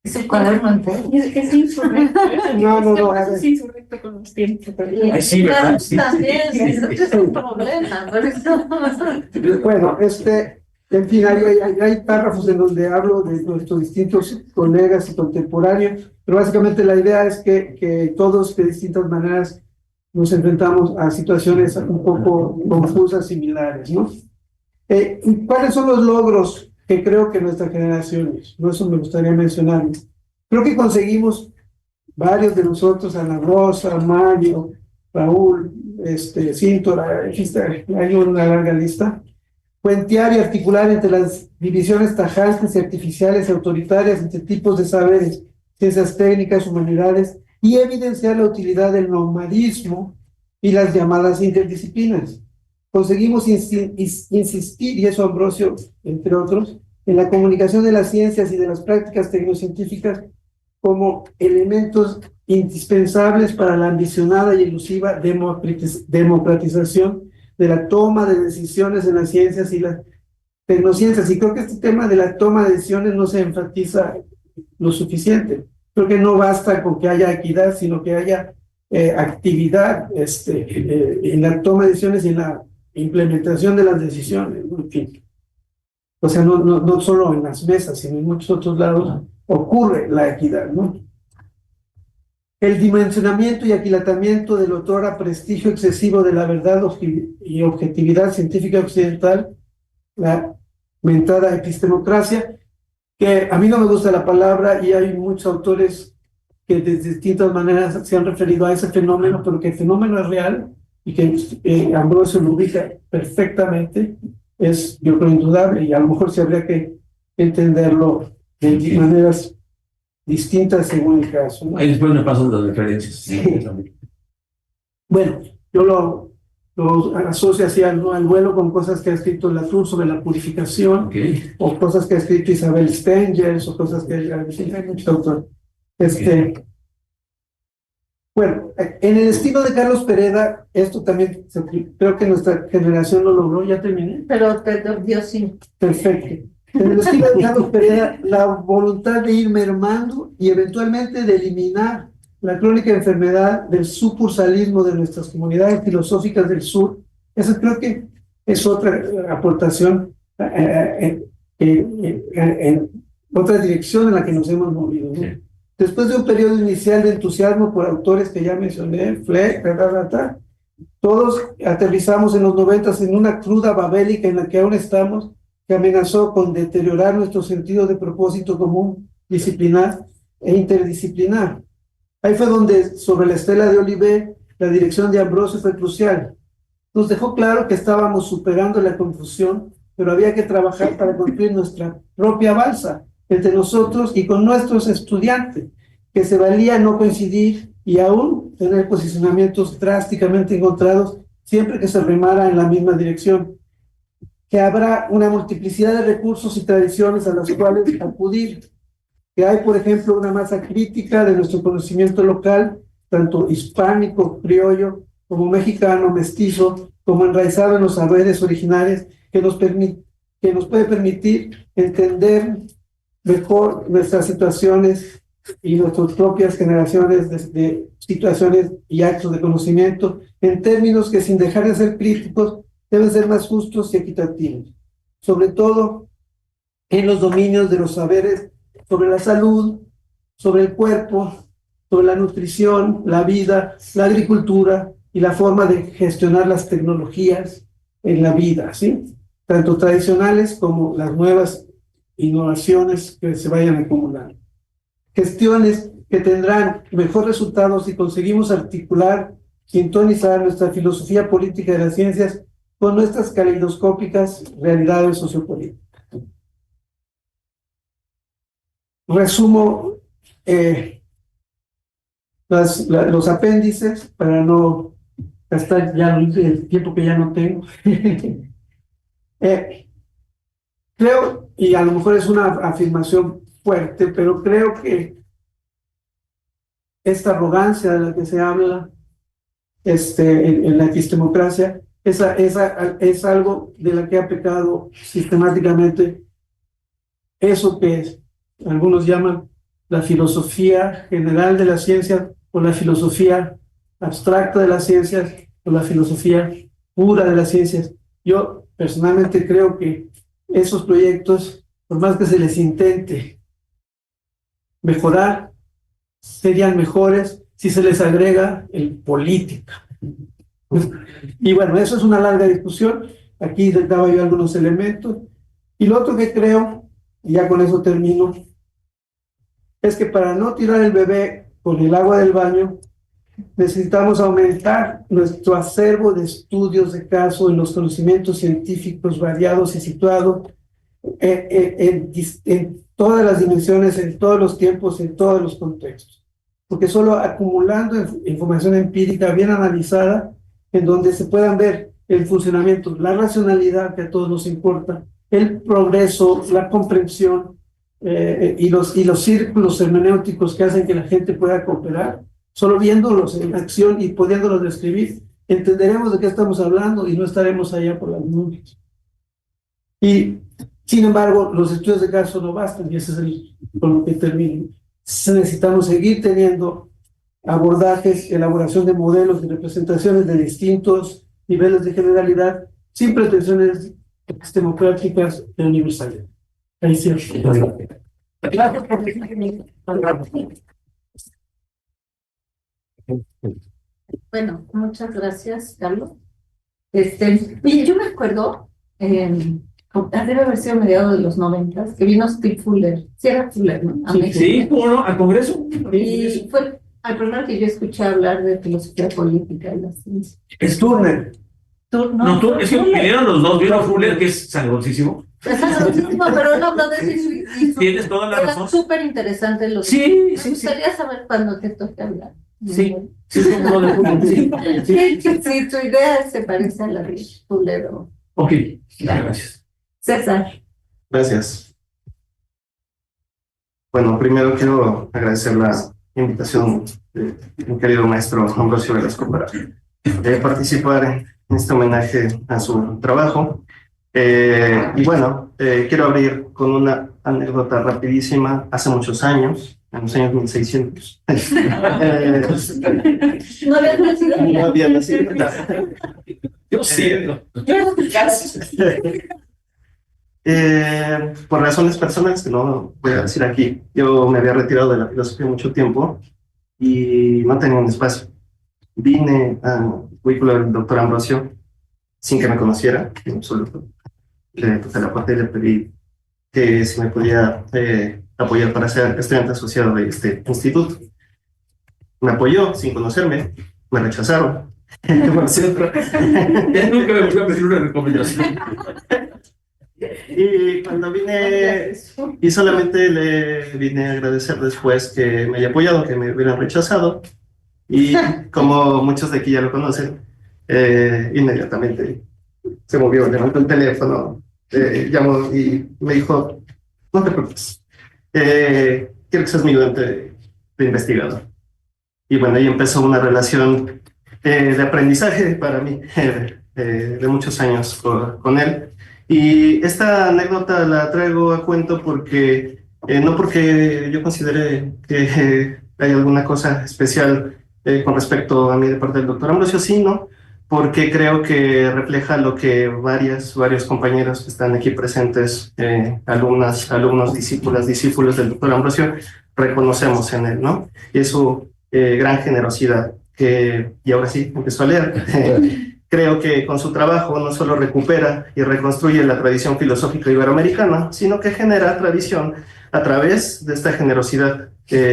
Es el cuaderno entero. Es insurrecto. No, a ver. Es insurrecto con los tiempos. Ay, sí, ¿verdad? Sí, También, sí, sí, sí. es un problema, por eso. Bueno, en fin, hay párrafos en donde hablo de nuestros distintos colegas y contemporáneos, pero básicamente la idea es que todos de distintas maneras nos enfrentamos a situaciones un poco confusas, similares, ¿no? ¿Cuáles son los logros que creo que nuestra generación es? ¿No? Eso me gustaría mencionar. Creo que conseguimos varios de nosotros, Ana Rosa, Mario, Raúl, Cíntora, hay una larga lista, puentear y articular entre las divisiones tajantes y artificiales autoritarias entre tipos de saberes, ciencias técnicas, humanidades, y evidenciar la utilidad del nomadismo y las llamadas interdisciplinas. Conseguimos insistir, y eso Ambrosio, entre otros, en la comunicación de las ciencias y de las prácticas tecnocientíficas como elementos indispensables para la ambicionada y elusiva democratización de la toma de decisiones en las ciencias y las tecnociencias. Y creo que este tema de la toma de decisiones no se enfatiza lo suficiente. Creo que no basta con que haya equidad, sino que haya actividad en la toma de decisiones y en la implementación de las decisiones, ¿no? En fin. O sea, no solo en las mesas, sino en muchos otros lados ocurre la equidad, ¿no? El dimensionamiento y aquilatamiento del otrora prestigio excesivo de la verdad y objetividad científica occidental, la mentada epistemocracia, que a mí no me gusta la palabra y hay muchos autores que de distintas maneras se han referido a ese fenómeno, pero que el fenómeno es real y que Ambrosio lo ubica perfectamente, es, yo creo, indudable, y a lo mejor sí habría que entenderlo de maneras distintas según el caso, ¿no? Ahí después me pasan las referencias. Sí. Bueno, yo lo asocio así al vuelo con cosas que ha escrito Latour sobre la purificación, Okay. o cosas que ha escrito Isabel Stengers, o cosas que hay muchos autores. Bueno, en el estilo de Carlos Pereda, esto también creo que nuestra generación lo logró. ¿Ya terminé? Pero Dios sí. Perfecto. En el estilo de Carlos Pereda, la voluntad de ir mermando y eventualmente de eliminar la crónica enfermedad del sucursalismo de nuestras comunidades filosóficas del sur. Eso creo que es otra aportación, en otra dirección en la que nos hemos movido, ¿no? Sí. Después de un periodo inicial de entusiasmo por autores que ya mencioné, Fleck, todos aterrizamos en los 90 en una cruda babélica en la que aún estamos, que amenazó con deteriorar nuestro sentido de propósito común, disciplinar e interdisciplinar. Ahí fue donde, sobre la estela de Olivet, la dirección de Ambrosio fue crucial. Nos dejó claro que estábamos superando la confusión, pero había que trabajar para construir nuestra propia balsa entre nosotros y con nuestros estudiantes, que se valía no coincidir y aún tener posicionamientos drásticamente encontrados siempre que se remara en la misma dirección. Que habrá una multiplicidad de recursos y tradiciones a las cuales acudir. Que hay, por ejemplo, una masa crítica de nuestro conocimiento local, tanto hispánico, criollo, como mexicano, mestizo, como enraizado en los saberes originales, que nos puede permitir entender mejor nuestras situaciones y nuestras propias generaciones de situaciones y actos de conocimiento, en términos que, sin dejar de ser críticos, deben ser más justos y equitativos, sobre todo en los dominios de los saberes sobre la salud, sobre el cuerpo, sobre la nutrición, la vida, la agricultura y la forma de gestionar las tecnologías en la vida, ¿sí? Tanto tradicionales como las nuevas innovaciones que se vayan acumulando. Gestiones que tendrán mejor resultados si conseguimos articular, sintonizar nuestra filosofía política de las ciencias con nuestras caleidoscópicas realidades sociopolíticas. Resumo los apéndices para no gastar ya el tiempo que ya no tengo. Creo, y a lo mejor es una afirmación fuerte, pero creo que esta arrogancia de la que se habla en la epistemocracia es algo de la que ha pecado sistemáticamente eso que algunos llaman la filosofía general de las ciencias, o la filosofía abstracta de las ciencias, o la filosofía pura de las ciencias. Yo personalmente creo que esos proyectos, por más que se les intente mejorar, serían mejores si se les agrega el política. Y bueno, eso es una larga discusión. Aquí daba yo algunos elementos. Y lo otro que creo, y ya con eso termino, es que para no tirar el bebé con el agua del baño, necesitamos aumentar nuestro acervo de estudios de caso en los conocimientos científicos variados y situados en todas las dimensiones, en todos los tiempos, en todos los contextos. Porque solo acumulando información empírica bien analizada, en donde se puedan ver el funcionamiento, la racionalidad que a todos nos importa, el progreso, la comprensión, y los círculos hermenéuticos que hacen que la gente pueda cooperar, solo viéndolos en acción y pudiéndolos describir, entenderemos de qué estamos hablando y no estaremos allá por las nubes. Y, sin embargo, los estudios de caso no bastan, y ese es con lo que termino. Necesitamos seguir teniendo abordajes, elaboración de modelos y representaciones de distintos niveles de generalidad, sin pretensiones democráticas de universalidad. Ahí sí. Bueno, muchas gracias, Carlos. Oye, yo me acuerdo, debe haber sido mediados de los 90, que vino Steve Fuller, sí era Fuller, ¿no? A México. Sí, ¿cómo no? Al Congreso. Y fue al primero que yo escuché hablar de filosofía política y la ciencia. Es Turner. No, tú, es que vinieron los dos, vino Fuller, que es saludosísimo. Es saludosísimo, pero no habló de eso. Tienes toda la razón. Era súper interesante lo que... Sí. Me gustaría saber cuándo te toque hablar. Sí, como de Fuller. Sí, tu idea se parece a la de Fuller. Ok, gracias. César. Gracias. Bueno, primero quiero agradecer la invitación de mi querido maestro Ambrosio Velasco para participar en este homenaje a su trabajo. Y bueno, quiero abrir con una anécdota rapidísima. Hace muchos años, en los años 1600. No había nacido. No había nacido. Yo sí. Por razones personales que no voy a decir aquí, yo me había retirado de la filosofía mucho tiempo y no tenía un espacio. Vine al cubículo del doctor Ambrosio sin que me conociera en absoluto. Le toqué la puerta y le pedí que si me podía apoyar para ser estudiante asociado de este instituto. me apoyó sin conocerme, me rechazaron. Por cierto. Nunca me volvió a pedir una recomendación. Y cuando vine, y solamente le vine a agradecer después que me haya apoyado, que me hubieran rechazado. Y como muchos de aquí ya lo conocen, inmediatamente se movió, levantó el teléfono, llamó y me dijo, no te preocupes, quiero que seas mi ayudante de investigador. Y bueno, ahí empezó una relación de aprendizaje para mí, de muchos años con él. Y esta anécdota la traigo a cuento porque, no porque yo considere que hay alguna cosa especial con respecto a mí de parte del doctor Ambrosio, sino porque creo que refleja lo que varios compañeros que están aquí presentes, alumnos, discípulos del doctor Ambrosio, reconocemos en él, ¿no? Y es su gran generosidad, y ahora sí, empezó a leer. Creo que con su trabajo no solo recupera y reconstruye la tradición filosófica iberoamericana, sino que genera tradición a través de esta generosidad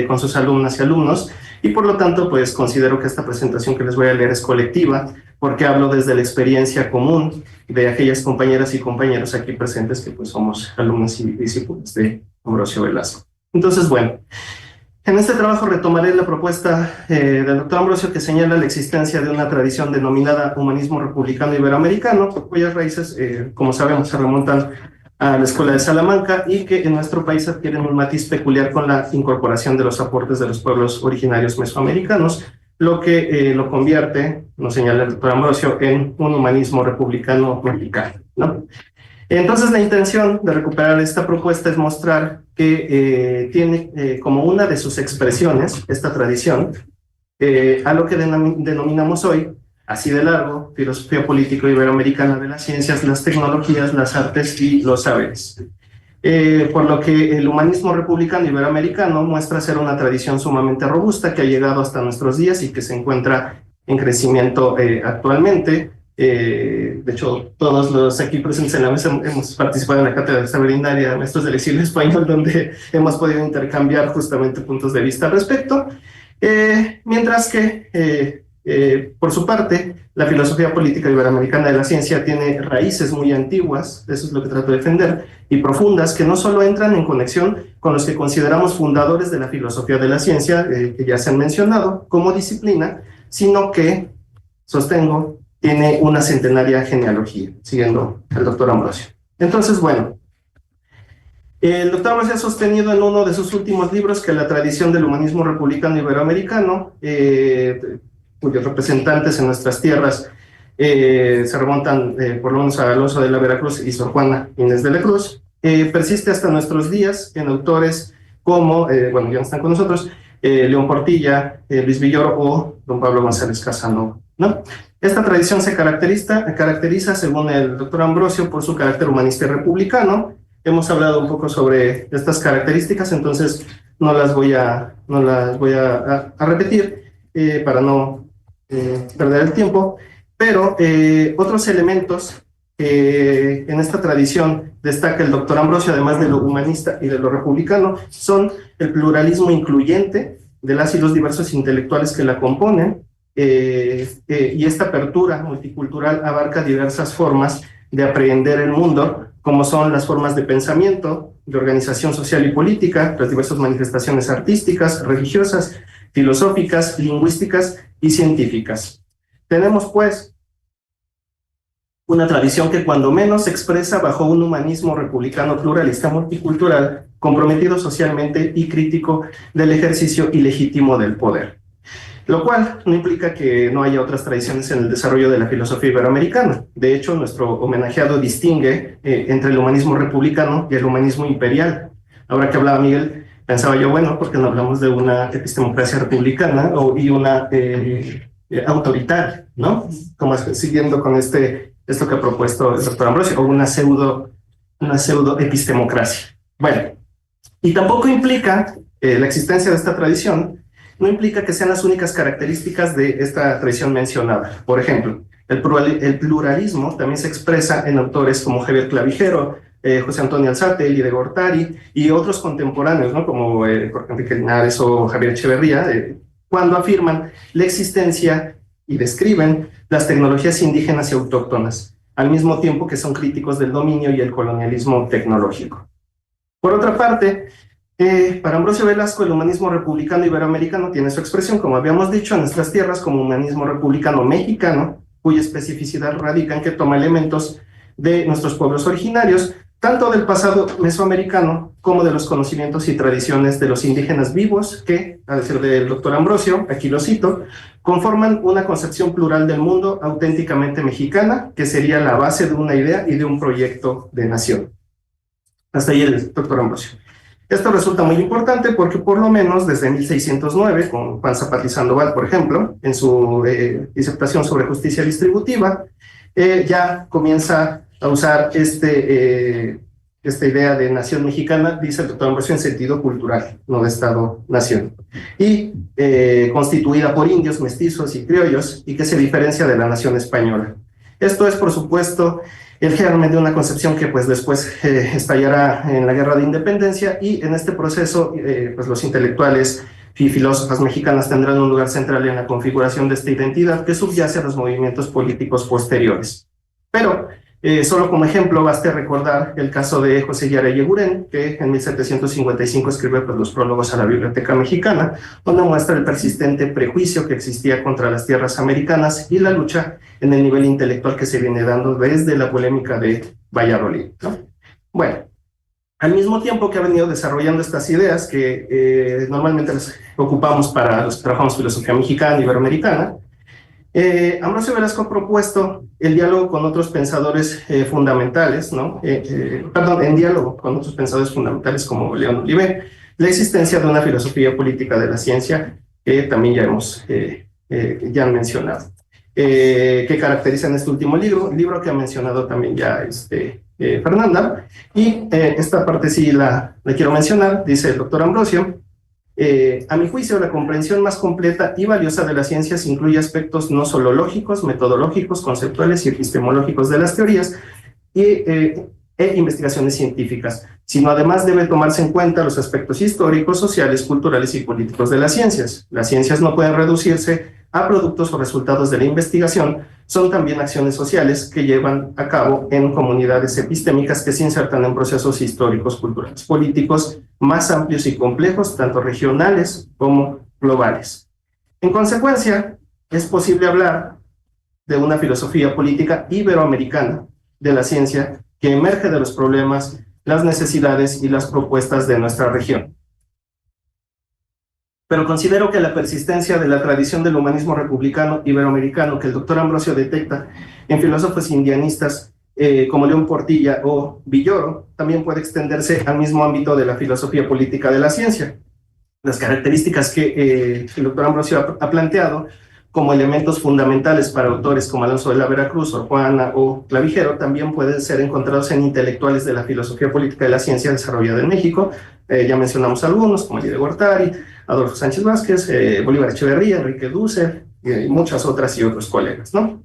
con sus alumnas y alumnos, y por lo tanto, pues considero que esta presentación que les voy a leer es colectiva, porque hablo desde la experiencia común de aquellas compañeras y compañeros aquí presentes que pues somos alumnos y discípulos de Ambrosio Velasco. Entonces, bueno, en este trabajo retomaré la propuesta del doctor Ambrosio, que señala la existencia de una tradición denominada humanismo republicano iberoamericano, cuyas raíces, como sabemos, se remontan a la Escuela de Salamanca y que en nuestro país adquieren un matiz peculiar con la incorporación de los aportes de los pueblos originarios mesoamericanos, lo que lo convierte, nos señala el doctor Ambrosio, en un humanismo republicano mexicano, ¿no? Entonces, la intención de recuperar esta propuesta es mostrar que tiene como una de sus expresiones, esta tradición, a lo que denominamos hoy, así de largo, filosofía política iberoamericana de las ciencias, las tecnologías, las artes y los saberes. Por lo que el humanismo republicano iberoamericano muestra ser una tradición sumamente robusta que ha llegado hasta nuestros días y que se encuentra en crecimiento actualmente. De hecho, todos los aquí presentes en la mesa hemos participado en la cátedra de saber Indaria, maestros del exilio español, donde hemos podido intercambiar justamente puntos de vista al respecto. Mientras que, por su parte, la filosofía política iberoamericana de la ciencia tiene raíces muy antiguas, eso es lo que trato de defender, y profundas, que no solo entran en conexión con los que consideramos fundadores de la filosofía de la ciencia, que ya se han mencionado, como disciplina, sino que, sostengo, tiene una centenaria genealogía, siguiendo al doctor Ambrosio. Entonces, bueno, el doctor Ambrosio ha sostenido en uno de sus últimos libros que la tradición del humanismo republicano iberoamericano, cuyos representantes en nuestras tierras se remontan por lo menos a Alonso de la Veracruz y Sor Juana Inés de la Cruz, persiste hasta nuestros días en autores como, bueno, ya no están con nosotros, León Portilla, Luis Villoro o don Pablo González Casanova, ¿no? Esta tradición se caracteriza, según el doctor Ambrosio, por su carácter humanista y republicano. Hemos hablado un poco sobre estas características, entonces no las voy a repetir para no perder el tiempo, pero otros elementos que en esta tradición destaca el doctor Ambrosio, además de lo humanista y de lo republicano, son el pluralismo incluyente de las y los diversos intelectuales que la componen, y esta apertura multicultural abarca diversas formas de aprehender el mundo, como son las formas de pensamiento, de organización social y política, las diversas manifestaciones artísticas, religiosas, filosóficas, lingüísticas y científicas. Tenemos, pues, una tradición que cuando menos se expresa bajo un humanismo republicano pluralista multicultural, comprometido socialmente y crítico del ejercicio ilegítimo del poder. Lo cual no implica que no haya otras tradiciones en el desarrollo de la filosofía iberoamericana. De hecho, nuestro homenajeado distingue entre el humanismo republicano y el humanismo imperial. Ahora que hablaba Miguel, pensaba yo, bueno, ¿por qué no hablamos de una epistemocracia republicana y una autoritaria, ¿no? Como siguiendo con esto que ha propuesto el doctor Ambrosio, o una pseudo epistemocracia. Bueno, y tampoco implica la existencia de esta tradición, no implica que sean las únicas características de esta tradición mencionada. Por ejemplo, el pluralismo también se expresa en autores como Javier Clavijero, José Antonio Alzate, Eli de Gortari y otros contemporáneos, ¿no? Como Jorge Enrique Linares o Javier Echeverría, cuando afirman la existencia y describen las tecnologías indígenas y autóctonas, al mismo tiempo que son críticos del dominio y el colonialismo tecnológico. Por otra parte, para Ambrosio Velasco, el humanismo republicano iberoamericano tiene su expresión, como habíamos dicho, en nuestras tierras como humanismo republicano mexicano, cuya especificidad radica en que toma elementos de nuestros pueblos originarios, tanto del pasado mesoamericano como de los conocimientos y tradiciones de los indígenas vivos que, a decir del doctor Ambrosio, aquí lo cito, conforman una concepción plural del mundo auténticamente mexicana, que sería la base de una idea y de un proyecto de nación. Hasta ahí el doctor Ambrosio. Esto resulta muy importante porque por lo menos desde 1609, con Juan Zapata y Sandoval, por ejemplo, en su disertación sobre justicia distributiva, ya comienza a usar esta idea de nación mexicana, dice el doctor Ambrosio, en sentido cultural, no de Estado-nación, y constituida por indios, mestizos y criollos, y que se diferencia de la nación española. Esto es, por supuesto, el germen de una concepción que pues después estallará en la Guerra de Independencia, y en este proceso pues los intelectuales y filósofas mexicanas tendrán un lugar central en la configuración de esta identidad que subyace a los movimientos políticos posteriores. Pero solo como ejemplo baste recordar el caso de José Guiara Eguren, que en 1755 escribe pues, los prólogos a la Biblioteca Mexicana, donde muestra el persistente prejuicio que existía contra las tierras americanas y la lucha en el nivel intelectual que se viene dando desde la polémica de Valladolid, ¿no? Bueno, al mismo tiempo que ha venido desarrollando estas ideas que normalmente las ocupamos para los que trabajamos filosofía mexicana, iberoamericana, Ambrosio Velasco ha propuesto el diálogo con otros pensadores fundamentales, ¿no? En diálogo con otros pensadores fundamentales como León Olivet, la existencia de una filosofía política de la ciencia que también ya han mencionado, que caracteriza en este último libro que ha mencionado también ya Fernanda, y esta parte sí la quiero mencionar, dice el doctor Ambrosio. A mi juicio, la comprensión más completa y valiosa de las ciencias incluye aspectos no solo lógicos, metodológicos, conceptuales y epistemológicos de las teorías e investigaciones científicas, sino además debe tomarse en cuenta los aspectos históricos, sociales, culturales y políticos de las ciencias. Las ciencias no pueden reducirse a productos o resultados de la investigación, son también acciones sociales que llevan a cabo en comunidades epistémicas que se insertan en procesos históricos, culturales, políticos más amplios y complejos, tanto regionales como globales. En consecuencia, es posible hablar de una filosofía política iberoamericana de la ciencia que emerge de los problemas, las necesidades y las propuestas de nuestra región. Pero considero que la persistencia de la tradición del humanismo republicano iberoamericano que el doctor Ambrosio detecta en filósofos indianistas como León Portilla o Villoro también puede extenderse al mismo ámbito de la filosofía política de la ciencia. Las características que el doctor Ambrosio ha planteado como elementos fundamentales para autores como Alonso de la Veracruz, Sor Juana o Clavijero también pueden ser encontrados en intelectuales de la filosofía política de la ciencia desarrollada en México. Ya mencionamos algunos, como Elías de Gortari, Adolfo Sánchez Vázquez, Bolívar Echeverría, Enrique Dussel, y muchas otras y otros colegas, ¿no?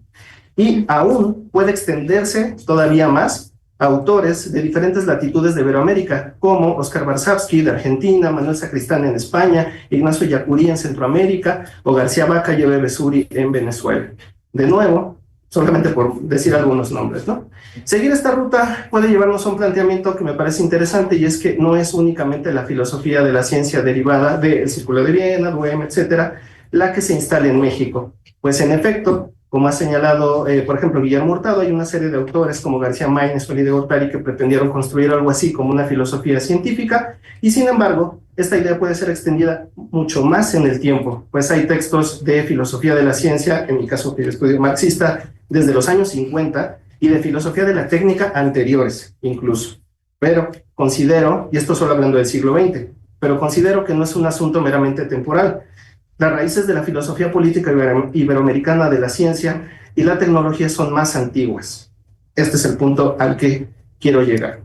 Y aún puede extenderse todavía más a autores de diferentes latitudes de Iberoamérica, como Óscar Varsavsky de Argentina, Manuel Sacristán en España, Ignacio Yacurí en Centroamérica, o García Vaca y Eve Besuri en Venezuela. De nuevo, solamente por decir algunos nombres, ¿no? Seguir esta ruta puede llevarnos a un planteamiento que me parece interesante, y es que no es únicamente la filosofía de la ciencia derivada del Círculo de Viena, Duhem, etcétera, la que se instala en México. Pues en efecto, como ha señalado, por ejemplo, Guillermo Hurtado, hay una serie de autores como García Maynes o Elías de Gortari que pretendieron construir algo así como una filosofía científica, y sin embargo, esta idea puede ser extendida mucho más en el tiempo, pues hay textos de filosofía de la ciencia, en mi caso que yo estudio marxista, desde los años 50, y de filosofía de la técnica anteriores incluso. Pero considero, y esto solo hablando del siglo XX, pero considero que no es un asunto meramente temporal. Las raíces de la filosofía política iberoamericana de la ciencia y la tecnología son más antiguas. Este es el punto al que quiero llegar.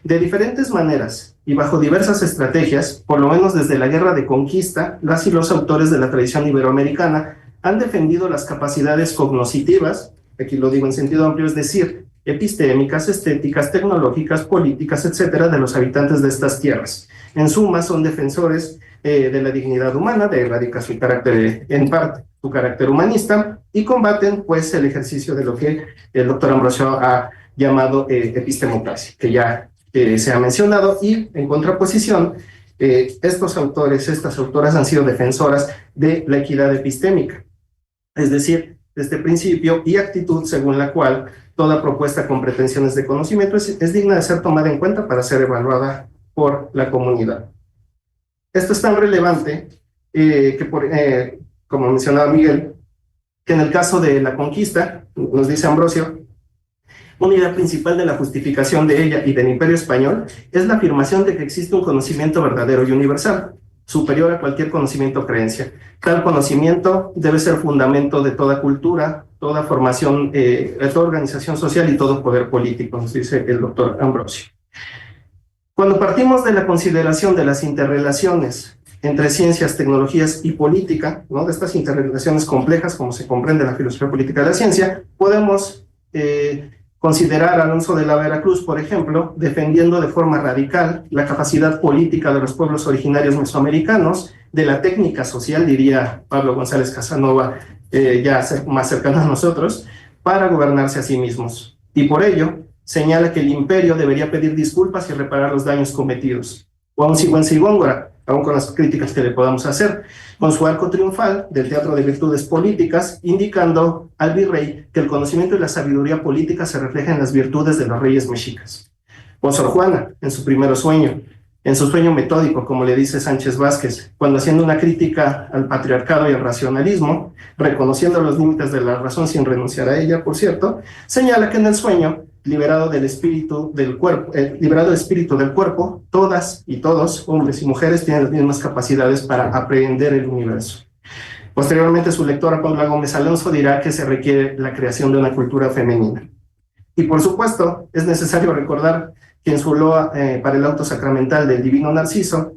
De diferentes maneras y bajo diversas estrategias, por lo menos desde la Guerra de Conquista, las y los autores de la tradición iberoamericana han defendido las capacidades cognoscitivas, aquí lo digo en sentido amplio, es decir, epistémicas, estéticas, tecnológicas, políticas, etcétera, de los habitantes de estas tierras. En suma, son defensores de la dignidad humana, de erradicar su carácter, en parte, su carácter humanista, y combaten pues el ejercicio de lo que el doctor Ambrosio ha llamado epistemocracia, que ya se ha mencionado, y en contraposición, estos autores, estas autoras han sido defensoras de la equidad epistémica, es decir, de este principio y actitud según la cual toda propuesta con pretensiones de conocimiento es digna de ser tomada en cuenta para ser evaluada por la comunidad. Esto es tan relevante que, como mencionaba Miguel, que en el caso de la conquista, nos dice Ambrosio, una idea principal de la justificación de ella y del Imperio Español es la afirmación de que existe un conocimiento verdadero y universal, superior a cualquier conocimiento o creencia. Tal conocimiento debe ser fundamento de toda cultura, toda formación, de toda organización social y todo poder político, nos dice el doctor Ambrosio. Cuando partimos de la consideración de las interrelaciones entre ciencias, tecnologías y política, ¿no?, de estas interrelaciones complejas, como se comprende la filosofía política de la ciencia, podemos considerar a Alonso de la Veracruz, por ejemplo, defendiendo de forma radical la capacidad política de los pueblos originarios mesoamericanos, de la técnica social, diría Pablo González Casanova, ya más cercano a nosotros, para gobernarse a sí mismos. Y por ello, señala que el imperio debería pedir disculpas y reparar los daños cometidos. O aún Sigüenza y Góngora, aún con las críticas que le podamos hacer, con su arco triunfal del teatro de virtudes políticas, indicando al virrey que el conocimiento y la sabiduría política se reflejan en las virtudes de los reyes mexicas. O Sor Juana, en su primer sueño, en su sueño metódico, como le dice Sánchez Vázquez, cuando haciendo una crítica al patriarcado y al racionalismo, reconociendo los límites de la razón sin renunciar a ella, por cierto, señala que en el sueño, liberado del espíritu del cuerpo, todas y todos, hombres y mujeres, tienen las mismas capacidades para aprehender el universo. Posteriormente, su lectora Paula Gómez Alonso dirá que se requiere la creación de una cultura femenina. Y por supuesto, es necesario recordar que en su loa para el auto sacramental del divino Narciso,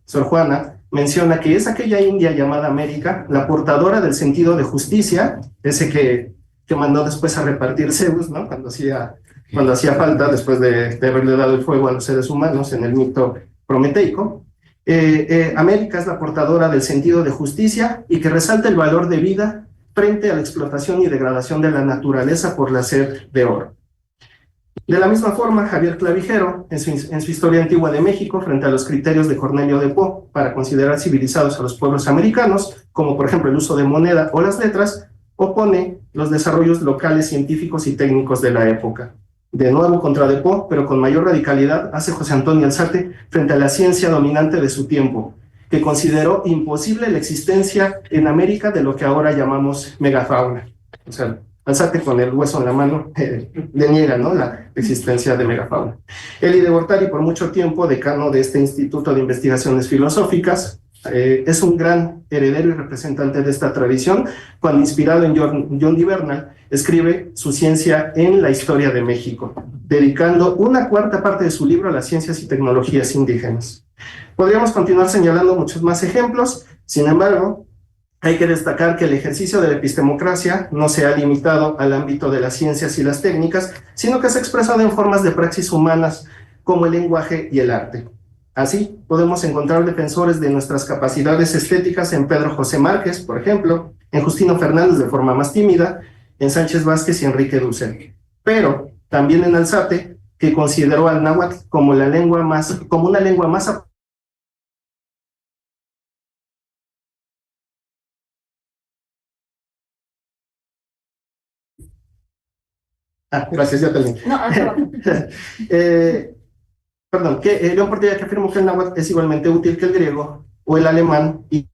Sor Juana menciona que es aquella India llamada América, la portadora del sentido de justicia, ese que mandó después a repartir Zeus, ¿no?, cuando hacía falta, después de haberle dado el fuego a los seres humanos en el mito prometeico. América es la portadora del sentido de justicia y que resalta el valor de vida frente a la explotación y degradación de la naturaleza por la sed de oro. De la misma forma, Javier Clavijero, en su Historia Antigua de México, frente a los criterios de Cornelio de Poe para considerar civilizados a los pueblos americanos, como por ejemplo el uso de moneda o las letras, opone los desarrollos locales, científicos y técnicos de la época. De nuevo contra De Poe, pero con mayor radicalidad, hace José Antonio Alzate frente a la ciencia dominante de su tiempo, que consideró imposible la existencia en América de lo que ahora llamamos megafauna. O sea, Alzate con el hueso en la mano le niega, ¿no?, la existencia de megafauna. Eli de Gortari, por mucho tiempo decano de este Instituto de Investigaciones Filosóficas, es un gran heredero y representante de esta tradición, cuando inspirado en John Dee Bernal, escribe su Ciencia en la Historia de México, dedicando una cuarta parte de su libro a las ciencias y tecnologías indígenas. Podríamos continuar señalando muchos más ejemplos, sin embargo, hay que destacar que el ejercicio de la epistemocracia no se ha limitado al ámbito de las ciencias y las técnicas, sino que se ha expresado en formas de praxis humanas como el lenguaje y el arte. Así, podemos encontrar defensores de nuestras capacidades estéticas en Pedro José Márquez, por ejemplo, en Justino Fernández de forma más tímida, en Sánchez Vázquez y Enrique Dussel. Pero también en Alzate, que consideró al náhuatl como una lengua más gracias, ya terminé. No, Perdón, que León Portilla, que afirmó que el náhuatl es igualmente útil que el griego o el alemán y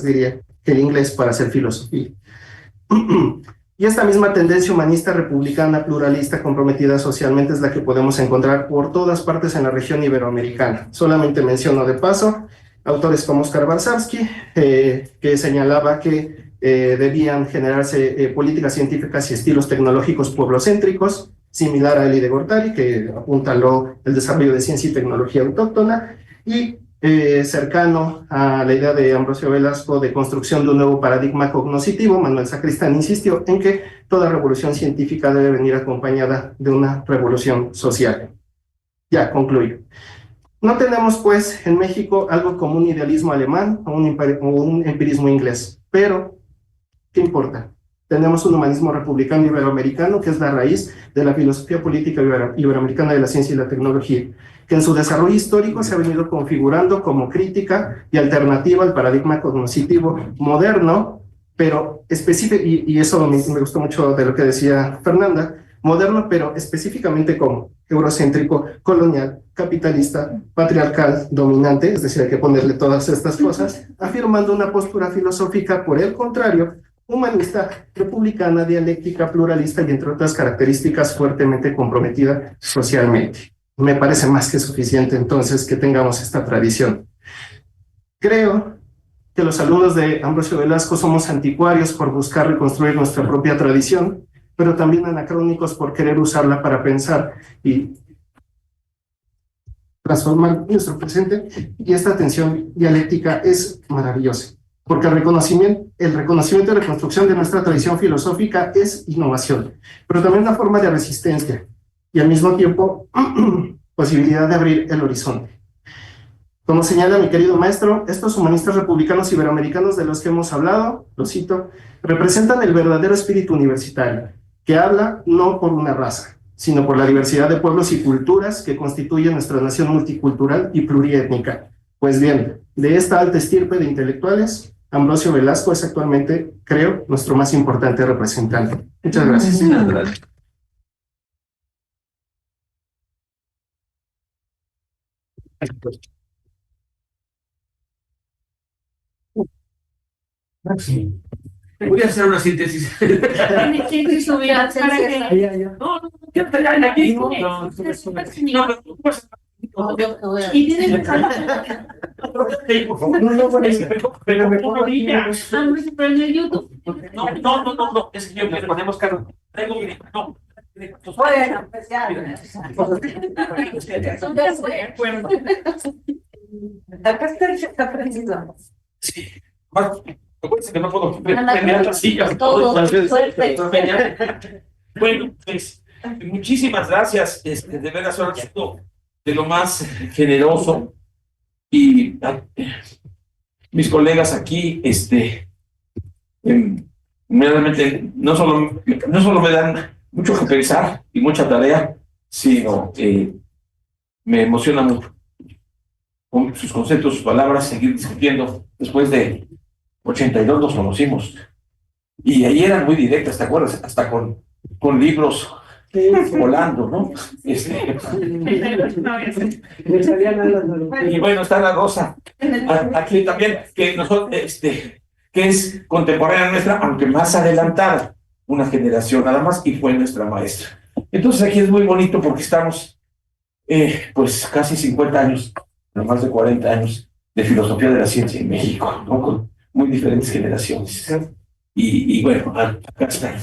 diría que el inglés para hacer filosofía. Y esta misma tendencia humanista, republicana, pluralista, comprometida socialmente es la que podemos encontrar por todas partes en la región iberoamericana. Solamente menciono de paso autores como Oscar Barsavsky, que señalaba que debían generarse políticas científicas y estilos tecnológicos pueblocéntricos, similar a Eli de Gortari, que apuntaló el desarrollo de ciencia y tecnología autóctona, y cercano a la idea de Ambrosio Velasco de construcción de un nuevo paradigma cognoscitivo, Manuel Sacristán insistió en que toda revolución científica debe venir acompañada de una revolución social. Ya, concluyo. No tenemos, pues, en México algo como un idealismo alemán o un empirismo inglés, pero ¿qué importa? Tenemos un humanismo republicano iberoamericano, que es la raíz de la filosofía política iberoamericana de la ciencia y la tecnología, que en su desarrollo histórico se ha venido configurando como crítica y alternativa al paradigma cognitivo moderno, pero específico, y eso me gustó mucho de lo que decía Fernanda, moderno, pero específicamente como eurocéntrico, colonial, capitalista, patriarcal, dominante, es decir, hay que ponerle todas estas cosas, afirmando una postura filosófica, por el contrario, humanista, republicana, dialéctica, pluralista y entre otras características fuertemente comprometida socialmente. Me parece más que suficiente entonces que tengamos esta tradición. Creo que los alumnos de Ambrosio Velasco somos anticuarios por buscar reconstruir nuestra propia tradición, pero también anacrónicos por querer usarla para pensar y transformar nuestro presente, y esta tensión dialéctica es maravillosa, porque el reconocimiento y reconstrucción de nuestra tradición filosófica es innovación, pero también una forma de resistencia, y al mismo tiempo posibilidad de abrir el horizonte. Como señala mi querido maestro, estos humanistas republicanos iberoamericanos de los que hemos hablado, lo cito, representan el verdadero espíritu universitario, que habla no por una raza, sino por la diversidad de pueblos y culturas que constituyen nuestra nación multicultural y pluriétnica. Pues bien, de esta alta estirpe de intelectuales, Ambrosio Velasco es actualmente, creo, nuestro más importante representante. Muchas gracias. Muchas gracias. Sí. Voy a hacer una síntesis. ¿Quién se subió para que... No, ¿qué te dan aquí? No, Y tiene pero en el YouTube. No, es que yo le ponemos carro. No. Bueno, pues ya. Acá está prendido. Sí. Acuérdense que no puedo pelear las sillas. Todo, suerte. Bueno, pues, muchísimas gracias. De veras, ahora sido de lo más generoso. Y mis colegas aquí, realmente no solo me dan mucho que pensar y mucha tarea, sino me emociona mucho con sus conceptos, sus palabras, seguir discutiendo. Después de 82 nos conocimos y ahí eran muy directas, ¿te acuerdas? Hasta con libros volando, ¿no? Y bueno, está la Rosa aquí también, que nosotros, que es contemporánea nuestra, aunque más adelantada, una generación nada más, y fue nuestra maestra. Entonces aquí es muy bonito porque estamos pues casi 50 años, no más de 40 años de filosofía de la ciencia en México, ¿no? Con muy diferentes generaciones. Y bueno, acá está,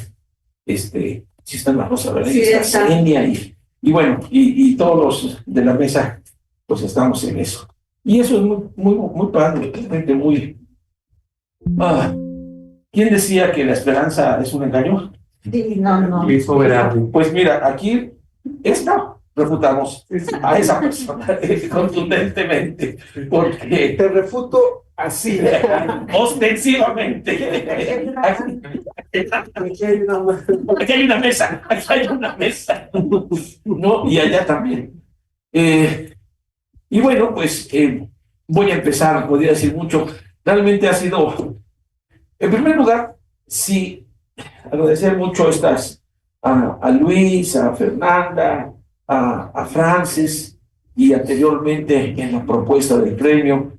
sí está la Rosa, ¿verdad? Sí, está Enia y bueno, y todos los de la mesa, pues estamos en eso. Y eso es muy padre, realmente muy... ¿Quién decía que la esperanza es un engaño? Sí, no. Pues mira, aquí refutamos a esa persona contundentemente, porque Te refuto así. ostensivamente. Aquí hay una mesa, ¿no? Y allá también. Y bueno, pues voy a empezar, podría decir mucho. Realmente ha sido, en primer lugar, sí, agradecer mucho a Luis, a Fernanda, a Francis, y anteriormente en la propuesta del premio,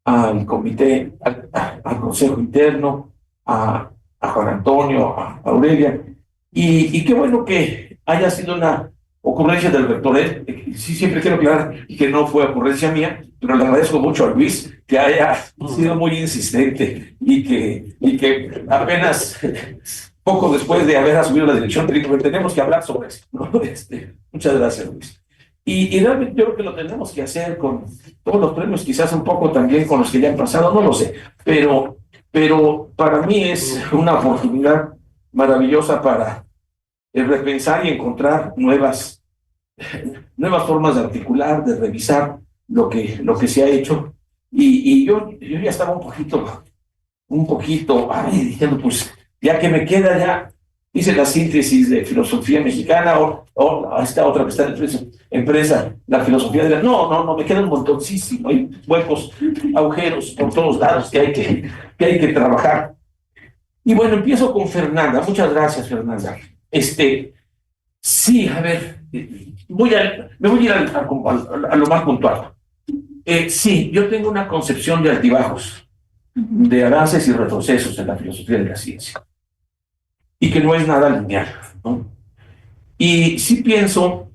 al comité, al consejo interno, a Juan Antonio, a Aurelia, y qué bueno que haya sido una ocurrencia del rector. Sí, siempre quiero aclarar que no fue ocurrencia mía, pero le agradezco mucho a Luis que haya sido muy insistente y que apenas poco después de haber asumido la dirección tenemos que hablar sobre eso, ¿no? Muchas gracias, Luis. Y realmente yo creo que lo tenemos que hacer con todos los premios, quizás un poco también con los que ya han pasado, no lo sé, pero para mí es una oportunidad maravillosa para repensar y encontrar nuevas formas de articular, de revisar lo que se ha hecho. Y yo ya estaba un poquito, diciendo, pues, ya que me queda, ya hice la síntesis de filosofía mexicana o esta otra que está en prensa, la filosofía de la... No, me queda un montoncísimo, hay huecos, agujeros por todos lados que hay que trabajar. Y bueno, empiezo con Fernanda. Muchas gracias, Fernanda. Sí, a ver, me voy a ir a lo más puntual. Sí, yo tengo una concepción de altibajos, de avances y retrocesos en la filosofía de la ciencia, y que no es nada lineal, ¿no? Y sí pienso,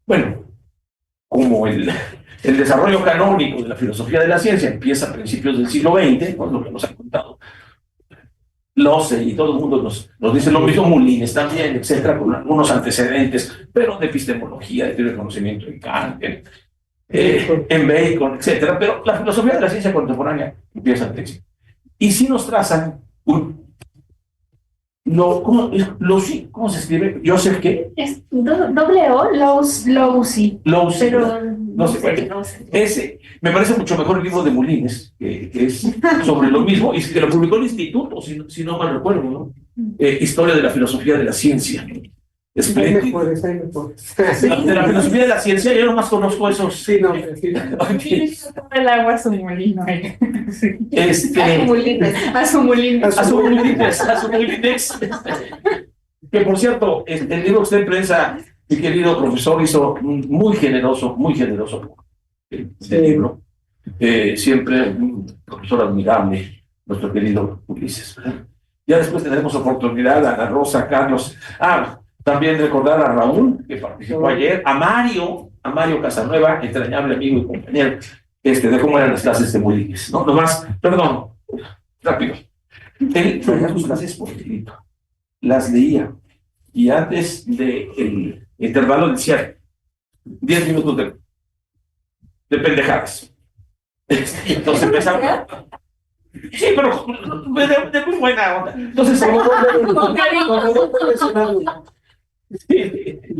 bueno, como el desarrollo canónico de la filosofía de la ciencia empieza a principios del siglo XX, ¿no? Lo que nos han contado Losse y todo el mundo nos dice lo mismo, Moulines también, etcétera, con algunos antecedentes, pero de epistemología, de teoría del conocimiento en Kant, en Bacon, etcétera, pero la filosofía de la ciencia contemporánea empieza al principio. Y si nos trazan ¿cómo se escribe? Yo sé que Es doble O, Lowcy. Pero no sé, bueno, ese me parece mucho mejor el libro de Moulines, que es sobre lo mismo, y que lo publicó el instituto, si no mal recuerdo, ¿no? Historia de la filosofía de la ciencia. Espléndido. De la filosofía de la ciencia, yo nomás conozco esos. Sí, no, Okay. el agua a su molino. A su molino. A su molino. A su Moulines. Que por cierto, el libro que está en prensa, mi querido profesor hizo muy generoso el libro. Siempre un profesor admirable, nuestro querido Ulises, ¿verdad? Ya después tendremos oportunidad a Rosa, Carlos. También recordar a Raúl, que participó ayer, a Mario Casanueva, entrañable amigo y compañero, de cómo eran las clases de Moulines, ¿no? Nomás, perdón, rápido. Él traía sus clases por escrito, las leía, y antes del intervalo decía 10 minutos de pendejadas. Entonces empezaba. Sí, pero de muy buena onda. Entonces, sí.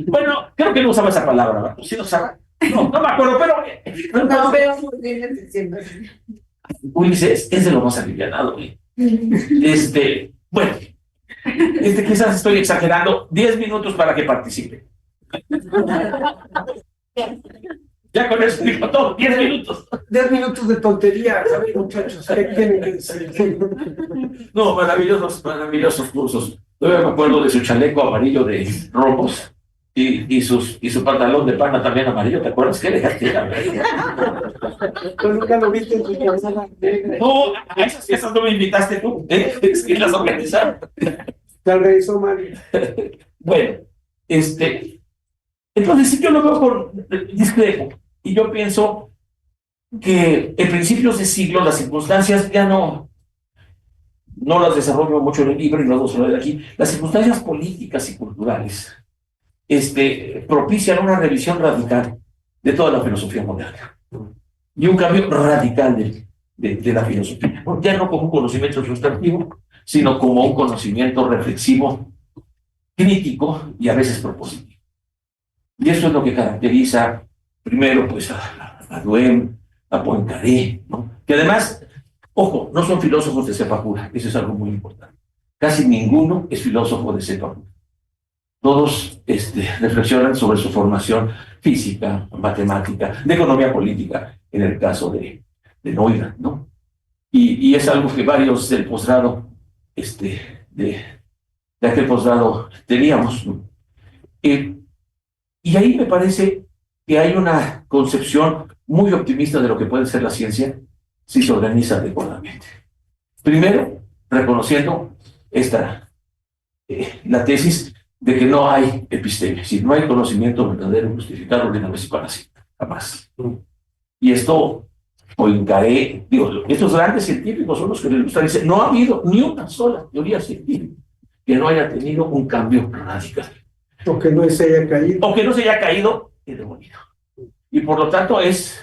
Bueno, creo que no usaba esa palabra, ¿verdad? ¿Sí lo usaba? No me acuerdo, pero... No veo Moulines diciendo. Ulises es de lo más alivianado, ¿eh? Bueno, quizás estoy exagerando. 10 minutos para que participe. Ya con eso digo todo, 10 minutos. 10 minutos de tontería, ¿sabes, muchachos? ¿Qué tienen que decir? No, maravillosos cursos. Todavía me acuerdo de su chaleco amarillo de rombos y su pantalón de pana también amarillo. ¿Te acuerdas? Qué elegante era. Tú nunca lo viste en tu cabeza negra. No, a esas no me invitaste tú. Es que las organizaron. Te revisó Mario. Bueno, entonces sí, yo lo veo con discrepo. Y yo pienso que en principios de siglo las circunstancias ya no las desarrollo mucho en el libro y no lo suelo de aquí. Las circunstancias políticas y culturales propician una revisión radical de toda la filosofía moderna y un cambio radical de la filosofía, ya no como un conocimiento sustantivo, sino como un conocimiento reflexivo, crítico y a veces propositivo. Y eso es lo que caracteriza primero pues a Duhem, a Poincaré, ¿no? Que además, ojo, no son filósofos de cepa pura, eso es algo muy importante. Casi ninguno es filósofo de cepa pura. Todos reflexionan sobre su formación física, matemática, de economía política, en el caso de Neurath, ¿no? Y es algo que varios del posgrado, de aquel posgrado teníamos, ¿no? Y ahí me parece que hay una concepción muy optimista de lo que puede ser la ciencia si se organiza adecuadamente. Primero, reconociendo la tesis de que no hay episteme, si no hay conocimiento verdadero, justificado, de una vez y para siempre, jamás. Y esto, Poincaré, estos grandes científicos son los que les gusta decir, no ha habido ni una sola teoría científica que no haya tenido un cambio radical. O que no se haya caído. O que no se haya caído y demolido. Y por lo tanto es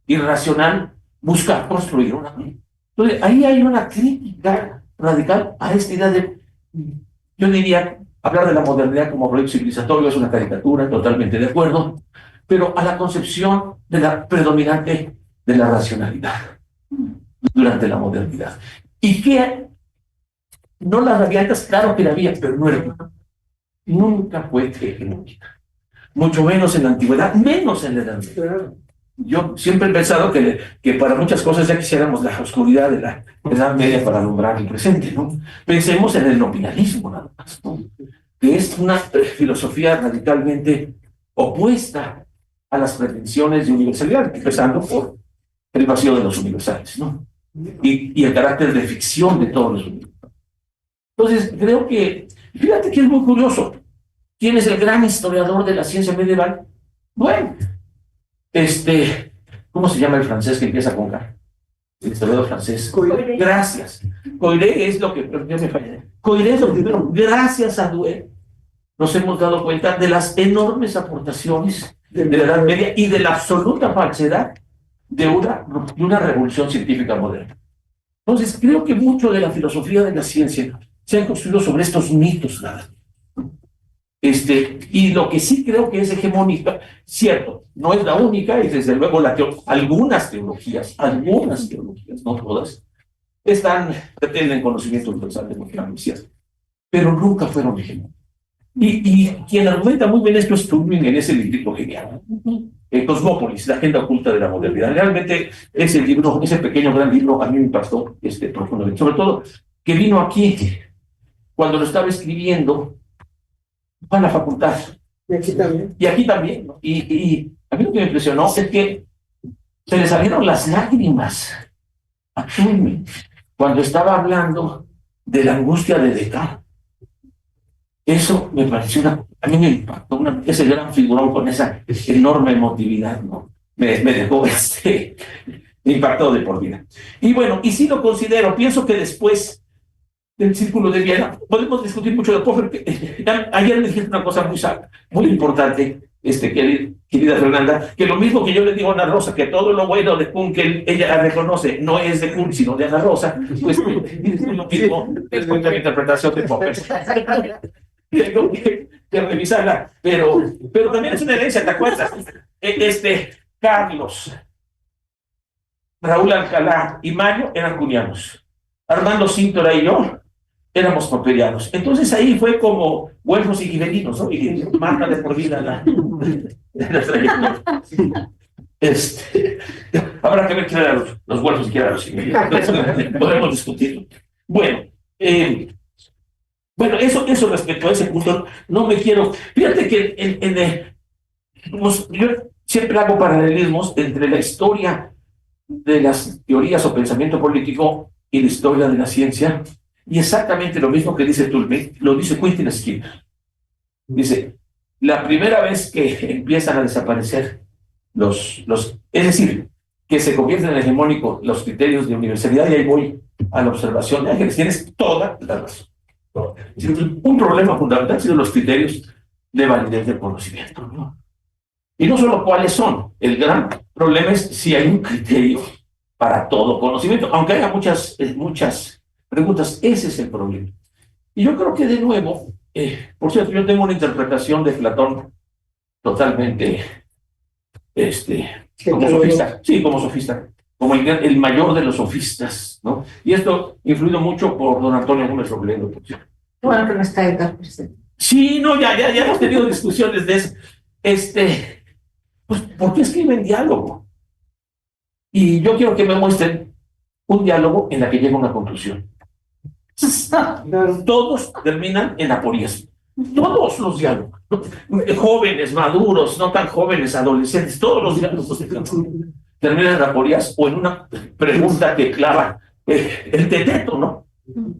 irracional buscar construir una. Entonces, ahí hay una crítica radical a esta idea yo diría, hablar de la modernidad como proyecto civilizatorio es una caricatura, totalmente de acuerdo, pero a la concepción de la predominante de la racionalidad durante la modernidad. Y que no las había antes, claro que la había, pero no era. Nunca fue hegemónica. Mucho menos en la antigüedad, menos en la Edad Media. Claro. Yo siempre he pensado que para muchas cosas ya quisiéramos la oscuridad de la Edad Media para alumbrar el presente, ¿no? Pensemos en el nominalismo, nada más, ¿no? Que es una filosofía radicalmente opuesta a las pretensiones de universalidad, empezando por el vacío de los universales, ¿no? Y el carácter de ficción de todos los universales. Entonces, creo que, fíjate que es muy curioso. ¿Quién es el gran historiador de la ciencia medieval? Bueno, ¿cómo se llama el francés que empieza con K? El historiador francés. Coiré. Gracias. Coiré es lo que, yo me fallé. Coiré es lo primero. Gracias a Douay nos hemos dado cuenta de las enormes aportaciones de la Edad Media y de la absoluta falsedad de una revolución científica moderna. Entonces, creo que mucho de la filosofía de la ciencia se ha construido sobre estos mitos, nada. Y lo que sí creo que es hegemónica, cierto, no es la única, y desde luego algunas teologías, no todas, pretenden conocimiento universal de nuestra misión, pero nunca fueron hegemónicas. Y quien argumenta muy bien esto es Turing en ese librito genial, Cosmópolis, la agenda oculta de la modernidad. Realmente ese libro, ese pequeño gran libro, a mí me impactó profundamente, sobre todo que vino aquí cuando lo estaba escribiendo a la facultad. Y aquí también. Y aquí también, ¿no? Y a mí lo que me impresionó es que se le salieron las lágrimas a Turing cuando estaba hablando de la angustia de Descartes. Eso me pareció a mí me impactó, ese gran figurón con esa enorme emotividad, ¿no? Me dejó me impactó de por vida. Y bueno, y sí lo considero, pienso que después del Círculo de Viena, podemos discutir mucho de Popper. Ayer me dijiste una cosa muy importante, querida Fernanda, que lo mismo que yo le digo a Ana Rosa, que todo lo bueno de Kuhn que ella reconoce no es de Kuhn, sino de Ana Rosa, pues es lo mismo después de la interpretación de Popper. Tengo que revisarla, pero también es una herencia, ¿te acuerdas? Carlos, Raúl Alcalá y Mario eran cunianos. Armando Cintora y yo éramos popperianos. Entonces ahí fue como huelfos y gibelinos, ¿no? Y marca de por vida la trayectoria. Habrá que ver quién eran los huelfos y quién eran los gibelinos. Podremos discutirlo. Bueno, eso respecto a ese punto, no me quiero. Fíjate que yo siempre hago paralelismos entre la historia de las teorías o pensamiento político y la historia de la ciencia, y exactamente lo mismo que dice Toulmin, lo dice Quentin Skinner. Dice, la primera vez que empiezan a desaparecer es decir, que se convierten en hegemónicos los criterios de universalidad, y ahí voy a la observación de Ángeles, tienes toda la razón. Un problema fundamental han sido los criterios de validez del conocimiento, ¿no? Y no solo cuáles son, el gran problema es si hay un criterio para todo conocimiento, aunque haya muchas preguntas, ese es el problema. Y yo creo que de nuevo, por cierto, yo tengo una interpretación de Platón totalmente, como sofista, sí, como sofista, como el mayor de los sofistas, ¿no? Y esto influido mucho por don Antonio Gómez Robledo, por cierto. Bueno, que no está Edgar presente. Sí, no, ya hemos tenido discusiones de eso. Pues, ¿por qué escriben diálogo? Y yo quiero que me muestren un diálogo en la que llega una conclusión. Todos terminan en aporías. Todos los diálogos. Jóvenes, maduros, no tan jóvenes, adolescentes, todos los diálogos terminan en aporías o en una pregunta que clava el teteto, ¿no?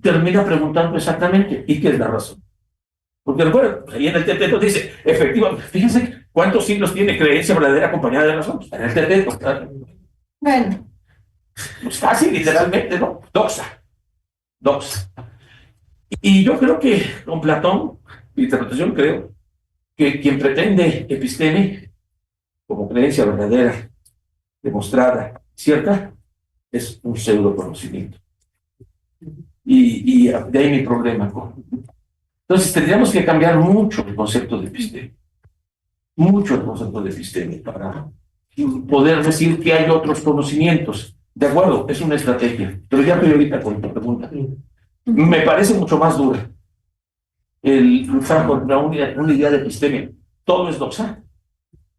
Termina preguntando exactamente, ¿y qué es la razón? Porque recuerden, ahí en el teteto dice, efectivamente, fíjense cuántos siglos tiene creencia verdadera acompañada de razón. En el teteto. Bueno. Pues casi literalmente, ¿no? Doxa. Y yo creo que con Platón, mi interpretación creo, que quien pretende episteme como creencia verdadera, demostrada, cierta, es un pseudo conocimiento. Y de ahí mi problema. Entonces tendríamos que cambiar mucho el concepto de episteme. mucho el concepto de episteme para poder decir que hay otros conocimientos. De acuerdo, es una estrategia, pero ya estoy ahorita con tu pregunta. Me parece mucho más dura el luchar contra una idea de episteme. Todo es doxa.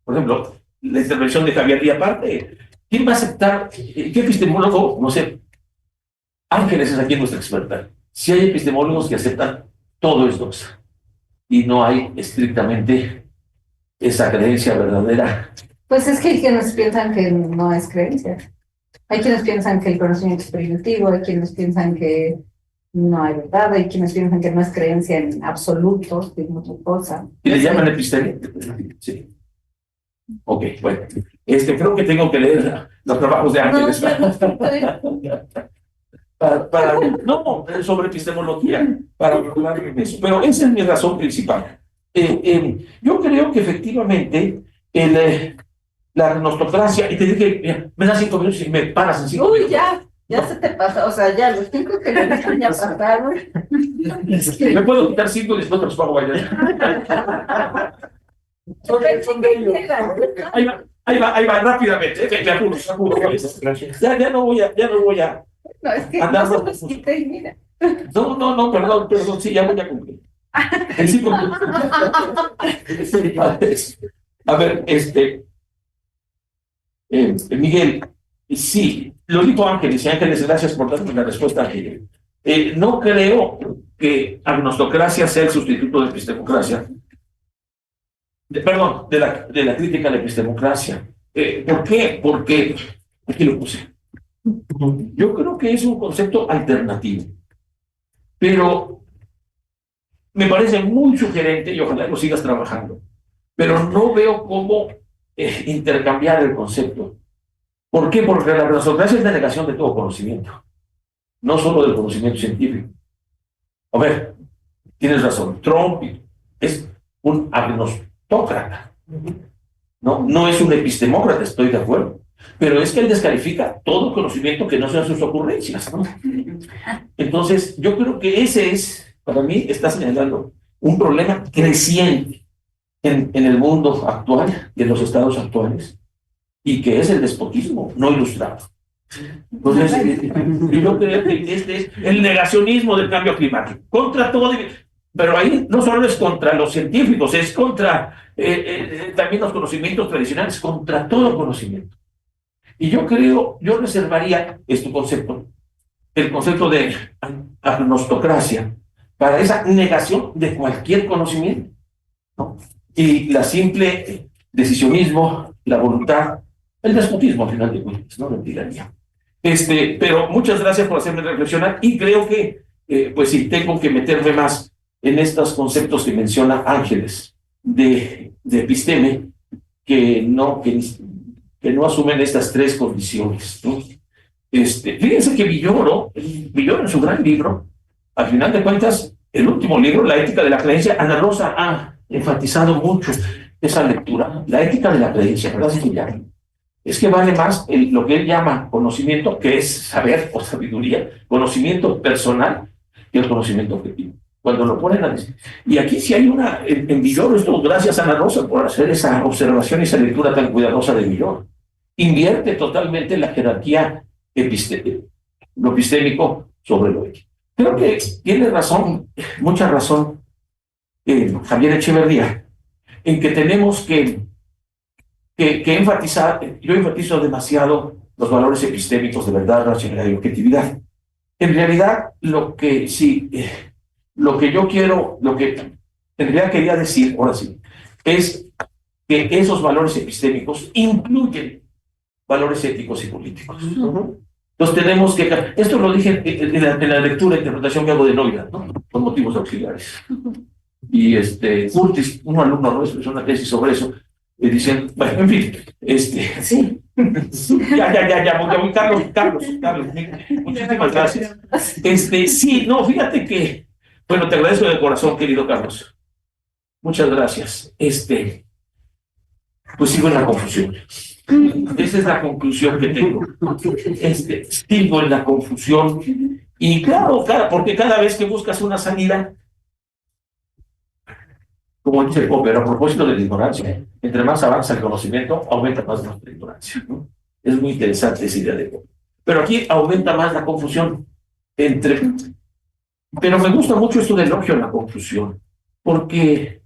Por ejemplo, la intervención de Javier, y aparte, ¿quién va a aceptar? ¿Qué epistemólogo? No sé. Ángeles es aquí nuestra experta. Si hay epistemólogos que aceptan todo es doxa y no hay estrictamente esa creencia verdadera. Pues es que hay quienes piensan que no es creencia. Hay quienes piensan que el conocimiento es primitivo, hay quienes piensan que no hay verdad, hay quienes piensan que no es creencia en absoluto, que es otra cosa. ¿Y le llaman episteme? Sí. Ok, bueno. Creo que tengo que leer los trabajos de Ángeles. No, sobre epistemología, para hablar de eso. Pero esa es mi razón principal. Yo creo que efectivamente la gnostocracia, y te dije, mira, me das 5 minutos y me paras en 5 minutos. Uy, ya se te pasa, o sea, ya los 5 que le dije ya pasaron. Me puedo quitar 5 y después te los pago bailar. Ahí va, rápidamente. Me apuro. Ya no voy a. No, es que andar no se los quité y mira. No, perdón, sí, ya voy a cumplir. En 5 minutos. A ver, Miguel, sí, lo dijo Ángeles, y Ángeles, gracias por darme la respuesta, Miguel. No creo que agnostocracia sea el sustituto de epistemocracia. Perdón, de la crítica a la epistemocracia. ¿Por qué? Porque, aquí lo puse. Yo creo que es un concepto alternativo, pero me parece muy sugerente y ojalá lo sigas trabajando, pero no veo cómo intercambiar el concepto. ¿Por qué? Porque la agnostocracia es la negación de todo conocimiento, no solo del conocimiento científico. A ver, tienes razón, Trump es un agnostócrata, no es un epistemócrata, estoy de acuerdo. Pero es que él descalifica todo conocimiento que no sean sus ocurrencias, ¿no? Entonces, yo creo que ese es, para mí, está señalando un problema creciente en el mundo actual y en los estados actuales, y que es el despotismo no ilustrado. Entonces, yo creo que este es el negacionismo del cambio climático, contra todo, pero ahí no solo es contra los científicos, es contra también los conocimientos tradicionales, contra todo conocimiento. Y yo reservaría este concepto, el concepto de agnostocracia, para esa negación de cualquier conocimiento, ¿no? Y la simple decisionismo, la voluntad, el despotismo, al final de cuentas, no lo tiraría. Pero muchas gracias por hacerme reflexionar, y creo que, pues sí, tengo que meterme más en estos conceptos que menciona Ángeles, de episteme, que no asumen estas tres condiciones, ¿no? Fíjense que Villoro en su gran libro, al final de cuentas, el último libro, La ética de la creencia, Ana Rosa ha enfatizado mucho esa lectura, la ética de la creencia, ¿verdad? Es que vale más lo que él llama conocimiento, que es saber o sabiduría, conocimiento personal, que el conocimiento objetivo. Cuando lo ponen a decir. Y aquí sí hay en Villoro, esto gracias a Ana Rosa por hacer esa observación y esa lectura tan cuidadosa de Villoro. Invierte totalmente la jerarquía lo epistémico sobre lo ético. Creo que tiene razón, mucha razón, Javier Echeverría, en que tenemos que enfatizar. Yo enfatizo demasiado los valores epistémicos de verdad, racionalidad y objetividad. En realidad, lo que yo quiero, lo que en realidad quería decir, ahora sí, es que esos valores epistémicos incluyen valores éticos y políticos. Entonces tenemos que, esto lo dije en la lectura e interpretación que hago de Neurath, ¿no? Con motivos auxiliares. Y Curtis, un alumno nuestro, hizo una tesis sobre eso, diciendo, bueno, en fin, Sí. Carlos, muchísimas gracias. Sí, no, fíjate que, bueno, te agradezco de corazón, querido Carlos. Muchas gracias. Pues sigo en la confusión. Esa es la conclusión que tengo. Sigo en la confusión. Y claro, porque cada vez que buscas una sanidad, como dice Popper, a propósito de la ignorancia, entre más avanza el conocimiento, aumenta más nuestra ignorancia, ¿no? Es muy interesante esa idea de Popper. Pero aquí aumenta más la confusión entre... Pero me gusta mucho esto del elogio a la confusión, porque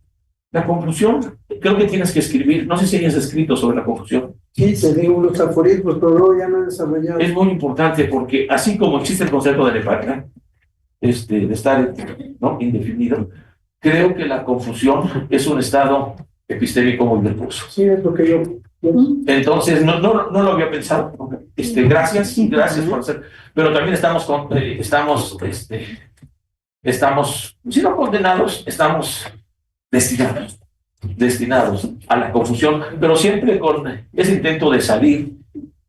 la confusión, creo que tienes que escribir, no sé si hayas escrito sobre la confusión. Sí, tenía unos aforismos, pero luego ya no he desarrollado. Es muy importante porque así como existe el concepto de nefacta, de estar, ¿no?, indefinido, creo que la confusión es un estado epistémico muy virtuoso. Sí, es lo que yo... Entonces, no lo había pensado. Gracias por hacer. Pero también estamos, si no condenados, estamos destinados a la confusión, pero siempre con ese intento de salir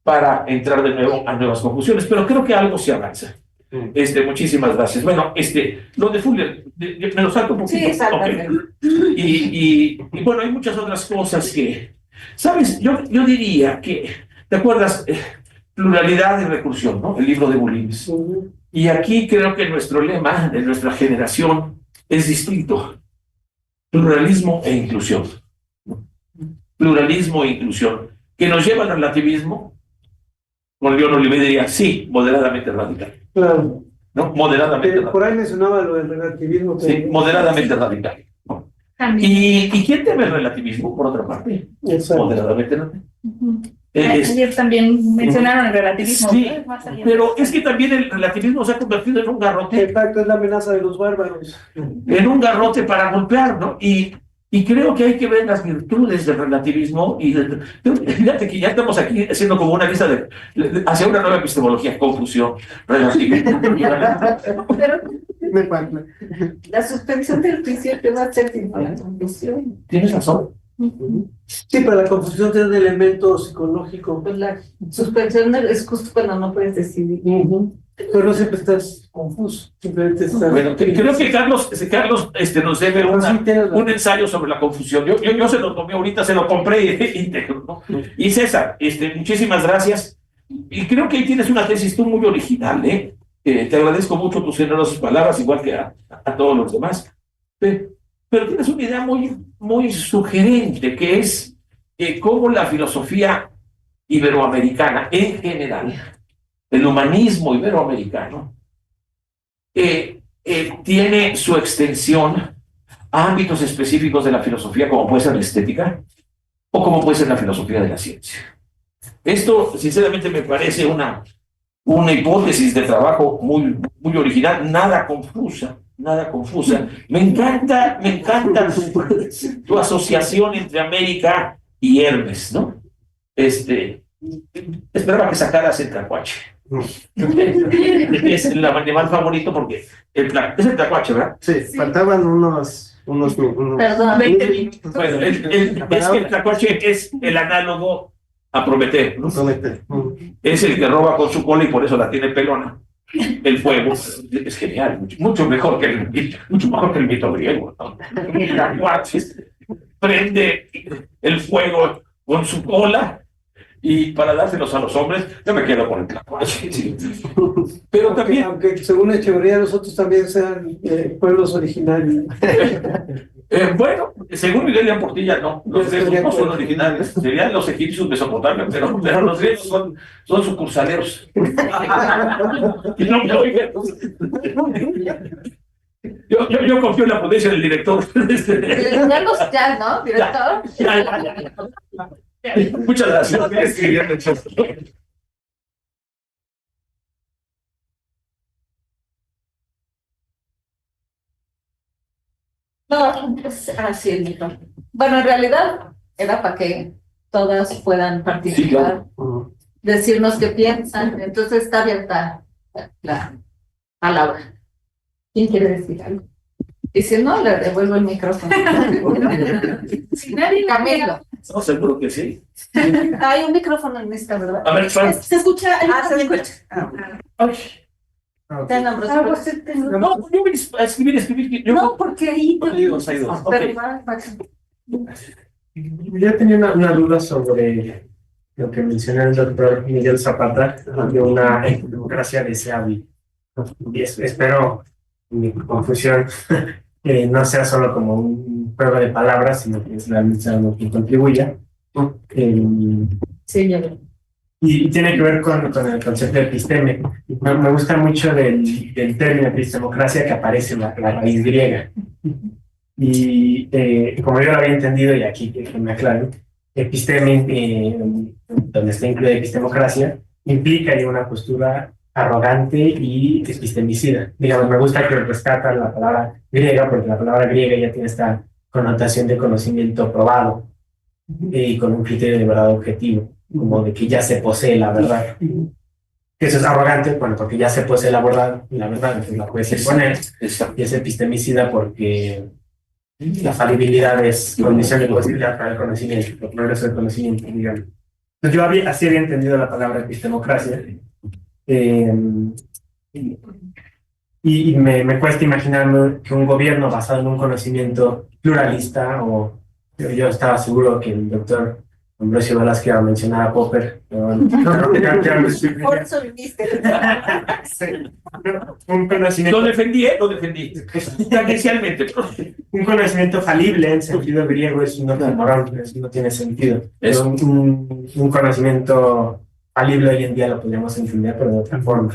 para entrar de nuevo a nuevas conclusiones. Pero creo que algo se avanza. Muchísimas gracias. Bueno, lo de Fuller, me lo salto un poquito. Sí, exactamente. Okay. Y bueno, hay muchas otras cosas que, ¿sabes? Yo diría que, ¿te acuerdas? Pluralidad y recursión, ¿no? El libro de Bullinis. Y aquí creo que nuestro lema de nuestra generación es distinto. Pluralismo e inclusión. Pluralismo e inclusión. Que nos lleva al relativismo. Bueno, yo no le diría, sí, moderadamente radical. Claro. ¿No? Moderadamente radical. Por ahí mencionaba lo del relativismo. Sí, moderadamente radical. ¿No? ¿Y quién teme el relativismo, por otra parte? Exacto. Moderadamente radical. Ayer también mencionaron el relativismo. Sí, ¿no? Más allá. pero es que también el relativismo se ha convertido en un garrote. Exacto, es la amenaza de los bárbaros. En un garrote para golpear, ¿no? Y creo que hay que ver las virtudes del relativismo. Fíjate que ya estamos aquí haciendo como una lista hacia una nueva epistemología, confusión, relativismo. Pero Me falta. la suspensión del juicio te va a hacer sin la confusión. Tienes razón. Sí, pero la confusión tiene un elemento psicológico. Pues la suspensión es justo cuando no puedes decidir. Pero no siempre estás confuso, simplemente estás... Bueno, creo que Carlos nos debe Sí, tienes razón. un ensayo sobre la confusión. Yo se lo tomé ahorita, se lo compré íntegro, ¿no? Y César, muchísimas gracias. Y creo que ahí tienes una tesis tú muy original, ¿eh? Te agradezco mucho tus generosas palabras, igual que a todos los demás. Pero tienes una idea muy sugerente, que es cómo la filosofía iberoamericana en general, el humanismo iberoamericano, tiene su extensión a ámbitos específicos de la filosofía, como puede ser la estética o como puede ser la filosofía de la ciencia. Esto, sinceramente, me parece una hipótesis de trabajo muy original, nada confusa. Me encanta tu asociación entre América y Hermes, ¿no? Esperaba que sacaras el tlacuache. Es el animal favorito porque es el tlacuache, ¿verdad? Sí, faltaban unos Perdón. 20 minutos. Bueno, es que el tlacuache es el análogo a Prometeo, ¿no? Es el que roba con su cola y por eso la tiene pelona. El fuego es genial, mucho mejor que el mito griego, ¿no? El tlacuache prende el fuego con su cola y para dárselos a los hombres, yo me quedo con el tlacuache. Sí. Pero también... Aunque según Echeverría, nosotros también sean pueblos originarios. Bueno, según Miguel de Portilla, no, los griegos no son originales, serían los egipcios mesopotamios, pero los griegos son sucursaleros. No me oigan. Yo confío en la prudencia del director. Ya, ¿no? Director. Ya. Muchas gracias. No, es así el mito. Bueno, en realidad era para que todas puedan participar, Sí, claro. decirnos qué piensan. Entonces está abierta la palabra. ¿Quién quiere decir algo? Y si no, le devuelvo el micrófono. Si nadie lo Camilo. No, seguro que sí. Hay un micrófono en esta, ¿verdad? A ver, Fran. Se escucha. Se escucha. Ay, Te nombro. no, yo voy a escribir. No, porque ahí... Hay dos. Ok. Pero va. Yo tenía una duda sobre lo que mencionó el doctor Miguel Zapata de una democracia deseable. Y espero mi confusión no sea solo como un prueba de palabras, sino que es realmente algo que contribuya. Sí, yo. Y tiene que ver con el concepto de episteme. Me gusta mucho del término epistemocracia que aparece en la raíz griega. Y como yo lo había entendido, y aquí que me aclaro, episteme, donde está incluida epistemocracia, implica ya una postura arrogante y epistemicida. Digamos, me gusta que rescata la palabra griega, porque la palabra griega ya tiene esta connotación de conocimiento probado y con un criterio de verdad objetivo, como de que ya se posee la verdad. Eso es arrogante, bueno, porque ya se posee la verdad, entonces la puedes imponer, y es epistemicida porque la falibilidad es condición de posibilidad para el conocimiento, el progreso del conocimiento, digamos. Entonces yo así había entendido la palabra epistemocracia, y me cuesta imaginarme que un gobierno basado en un conocimiento pluralista, o yo estaba seguro que el doctor Ambrosio Velázquez iba a mencionar a Popper, pero Por eso viniste. un conocimiento, Lo defendí, tangencialmente. un conocimiento falible en sentido griego es un oxímoron, eso no tiene sentido. Es- Un conocimiento falible hoy en día lo podríamos entender, pero de otra forma.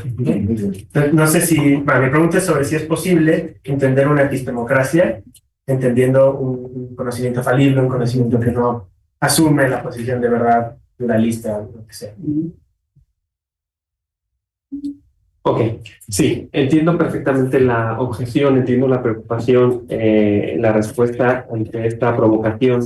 No sé si, bueno, mi pregunta es sobre si es posible entender una epistemocracia entendiendo un conocimiento falible, un conocimiento que no asume la posición de verdad pluralista, lo que sea. Ok, sí, entiendo perfectamente la objeción, entiendo la preocupación, la respuesta ante esta provocación,